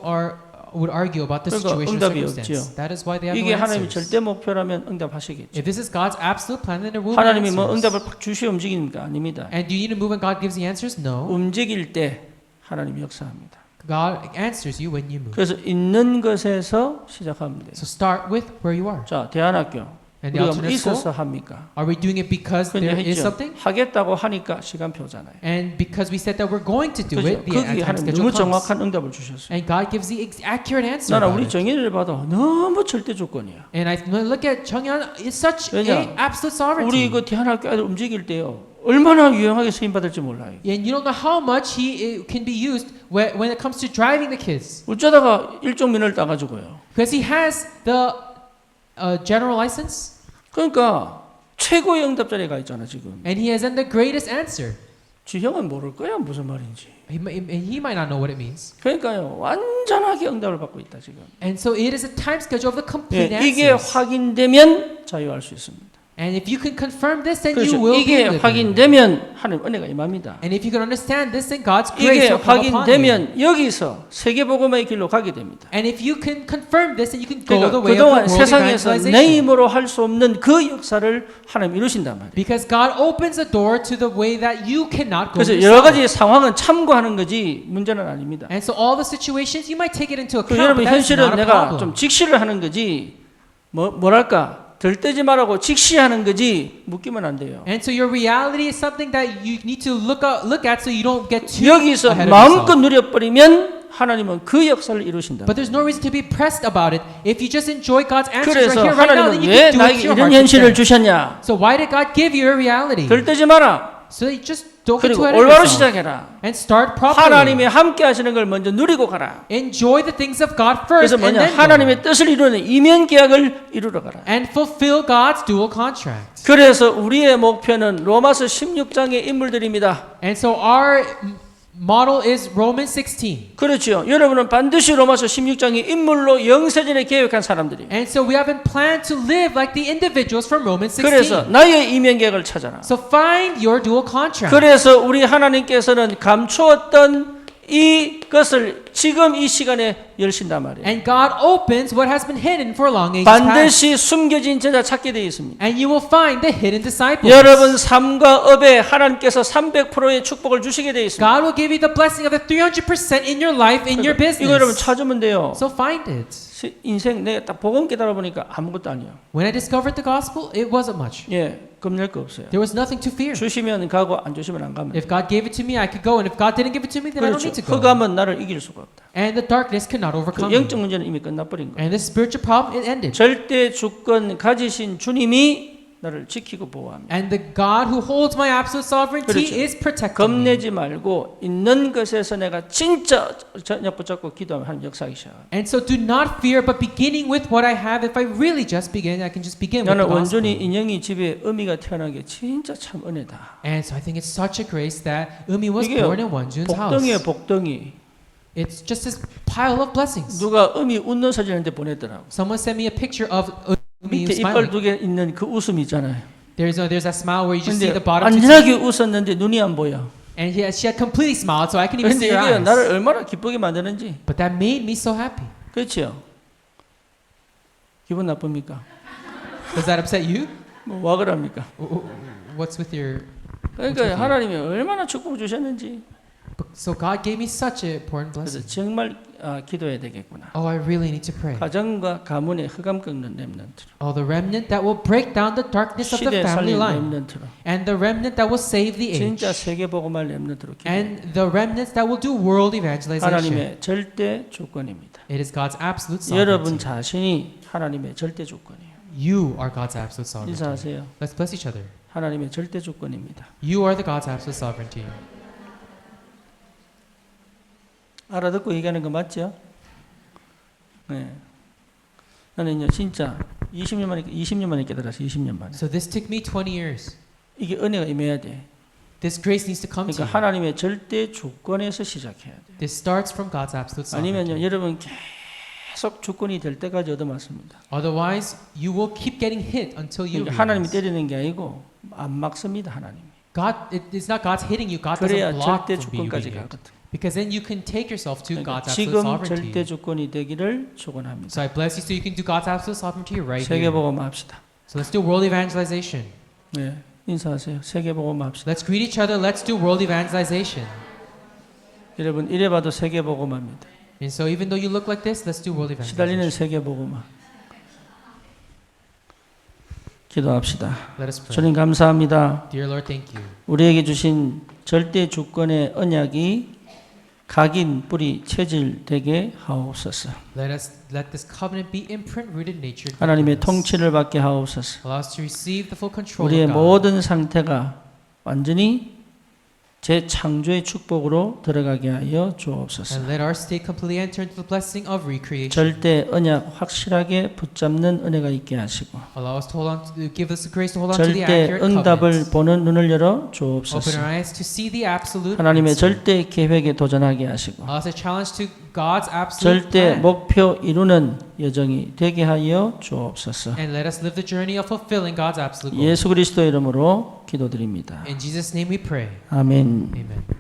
would argue about the 그러니까 situation 응답이 circumstance. 없지요. That is why they have 이게 no 하나님의 answers. 절대 목표라면 응답하시겠죠. If this is God's absolute plan, then there will be 하나님이 뭐 answers. 응답을 팍 주시 움직이니까 아닙니다. And do you need to move when God gives the answers? No. 움직일 때 하나님이 역사합니다. God answers you when you move. 그래서 있는 것에서 시작하면 돼요. So start with where you are. 자, 대안학교. And the 우리가 alternate 있어서 school, 합니까? are we doing it because 그냥 there is 했죠. something? 하겠다고 하니까 시간표잖아요. And because we said that we're going to do 그죠? it, the 거기 time 하나님 schedule 너무 comes. 정확한 응답을 주셨어요. And God gives the accurate answer 나는 about 우리 it. 정의를 봐도 너무 절대 조건이야. And I look at Chonghyun, it's such 왜냐? a absolute sovereignty. 우리 그 대안학교 아이들 움직일 때요. 얼마나 유용하게 쓰임 받을지 몰라요. And you don't know how much it can be used when it comes to driving the kids. 어쩌다가 일종민을 따가지고요. Because he has the general license, 그러니까 최고의 응답자리에 가 있잖아 지금. and he has the greatest answer. 지형은 모를 거야 무슨 말인지. He might not know what it means. 그러니까요 완전하게 응답을 받고 있다 지금. And so it is a time schedule of the complete 예, 이게 answers. 확인되면 자유할 수 있습니다. And if you can confirm this, then 그렇죠. you will be 이게 living. 확인되면 하나님 은혜가 임합니다. And if you can understand this, then God's grace 이게 will come upon you. 확인되면 여기서 세계복음의 길로 가게 됩니다. And if you can confirm this, then you can go 그러니까 the way of 그동안 the world 세상에서 내 evangelization. 힘으로 할 수 없는 그 역사를 하나님 이루신단 말이에요. Because God opens the door to the way that you cannot go 그래서 여러 yourself. 가지 상황은 참고하는 거지 문제는 아닙니다. And so all the situations, you might take it into 그 account, 여러분 but that's 현실은 not a 내가 problem. 좀 직시를 하는 거지 뭐랄까 들떼지 말라고 직시하는 거지 묶이면 안 돼요. And so your reality is something that you need to look at so you don't get too 여기서 ahead of 마음껏 yourself. 누려버리면 하나님은 그 역사를 이루신다. But there's no reason to be pressed about it. If you just enjoy God's answers 그래서 right here, right now, 하나님은 then you 왜 can do it 나에게 to your 이런 heart's 현실을 content. 주셨냐? So why did God give you a reality? 들떼지 마라. So that you just don't get 그리고 too ahead of 올바로 yourself. 시작해라. And start properly. 하나님이 함께 하시는 걸 먼저 누리고 가라. Enjoy the things of God first, 그래서 and 뭐냐? then go. 하나님의 뜻을 이루는 이면 계약을 이루러 가라. And fulfill God's dual contract. 그래서 우리의 목표는 로마서 16장의 인물들입니다. And so our model is Romans 16. 그렇죠. 여러분은 반드시 로마서 16장의 인물로 영세전에 계획한 사람들이에요. And so we have been planned to live like the individuals from Romans 16. 그래서 나의 이면 계약을 찾아라. So find your dual contract. 그래서 우리 하나님께서는 감추었던 이것을 지금 이 시간에 열신단 말이에요. And God opens what has been hidden for long ages past. 반드시 숨겨진 제자 찾게 되어 있습니다. And you will find the hidden disciples. 여러분 삶과 업에 하나님께서 300%의 축복을 주시게 되어 있습니다. God will give you the blessing of the 300% in your life, in your business. 이거 여러분 찾으면 돼요. So find it. 인생 내가 딱 복음 깨달아 보니까 아무것도 아니에요. When I discovered the gospel, it wasn't much. 예, 겁낼 거 없어요. There was nothing to fear. 주시면 가고 안 주시면 안 가면. If God gave it to me, I could go. And if God didn't give it to me, then I don't 그렇죠. need to go. 흑암은 나를 이길 수가 없다. And the darkness cannot 그 overcome me. 영적 문제는 이미 끝나버린 거예요. And the spiritual problem, it ended. 절대 주권 가지신 주님이 나를 지키고 보호합니다. And the God who holds my absolute sovereignty 그렇죠. is protecting me. 겁내지 말고 있는 것에서 내가 진짜 저녁 붙잡고 기도하면 역사하기 시작합니다. And so do not fear, but beginning with what I have, if I really just begin, I can just begin with 나는 the gospel. 온전히 인형이 집에 어미가 태어난 게 진짜 참 은혜다. And so I think it's such a grace that Umi was 이게요, born in Wonjun's house. 복덩이에요, 복덩이. It's just this pile of blessings. 누가 어미 웃는 사진한테 보냈더라고. Someone sent me a picture of Umi 밑에 이빨 smiling. 두 개 있는 그 웃음 있잖아요. There's that smile where you just see 근데 the bottom two 안전하게 teeth. 웃었는데 눈이 안 보여. And she had completely smiled, so I can even 근데 see her 이게 eyes. 나를 얼마나 기쁘게 만드는지. But that made me so happy. 그렇죠? 기분 나쁩니까? Does that upset you? 뭐 와 그럽니까? What's with your... 그러니까 하나님이 얼마나 축복을 주셨는지. So God gave me such an important 그래서 blessing. 정말 기도해야 되겠구나. Oh, I really need to pray. 가정과 가문의 흑암 꺾는 렘넌트로. Oh, the remnant that will break down the darkness of the 시대 family 살린 line. 렘넌트로. And the remnant that will save the age. 진짜 세계복음할 렘넌트로 기도해야 And the remnants that will do world evangelization. 하나님의 절대 조건입니다. It is God's absolute 여러분 sovereignty. 자신이 하나님의 절대 조건이에요. You are God's absolute sovereignty. 인사하세요. Let's bless each other. 하나님의 절대 조건입니다. You are the God's absolute sovereignty. 알아듣고 얘기하는 거 맞죠? 네. 나는요 진짜 20년 만에 깨달았어요. 20년 만에. So this took me 20 years. 이게 은혜가 임해야 돼. This grace needs to come to 그러니까 you. 하나님의 절대 조건에서 시작해야 돼. This starts from God's absolute 아니면요 sovereignty. 여러분 계속 조건이 될 때까지 얻어맞습니다. Otherwise, you will keep getting hit until you 그러니까 하나님이 realize. 때리는 게 아니고 안 막습니다. 하나님이. God, it's not God's hitting you. God 그래야 doesn't block 절대 from being 조건까지 hit. 가거든. Because then you can take yourself to 그러니까 God's absolute 지금 sovereignty. 절대 조건이 되기를 축원합니다. So I bless you so you can do God's absolute sovereignty right here. 세계복음 합시다. So let's do world evangelization. 네, 인사하세요. 세계복음 합시다. Let's greet each other. Let's do world evangelization. 여러분 이래봐도 세계복음합니다. And so even though you look like this, let's do world 시달리는 evangelization. 세계복음. 기도합시다. Let us pray. 주님 감사합니다. Dear Lord, thank you. 우리에게 주신 절대 주권의 언약이 각인 뿌리 체질되게 하옵소서. Let this covenant be imprint rooted nature. 하나님의 통치를 받게 하옵소서. Allow us to receive the full control 우리의 of God. 모든 상태가 완전히 재창조의 축복으로 들어가게 하여 주옵소서. And let our state completely enter into the blessing of recreation. 절대 언약 확실하게 붙잡는 은혜가 있게 하시고 Allow us to hold on to, give us the grace to hold on to the 절대 accurate 응답을 covenants. 보는 눈을 열어 Open our 주옵소서. eyes to see the absolute. 하나님의 answer. 절대 계획에 도전하게 하시고 Allow us a challenge to God's absolute 절대 plan. 목표 이루는 여정이 되게 하여 주옵소서. And let us live the journey of fulfilling God's absolute goal. 예수 그리스도 이름으로 기도드립니다. In Jesus' name we pray. 아멘. Amen.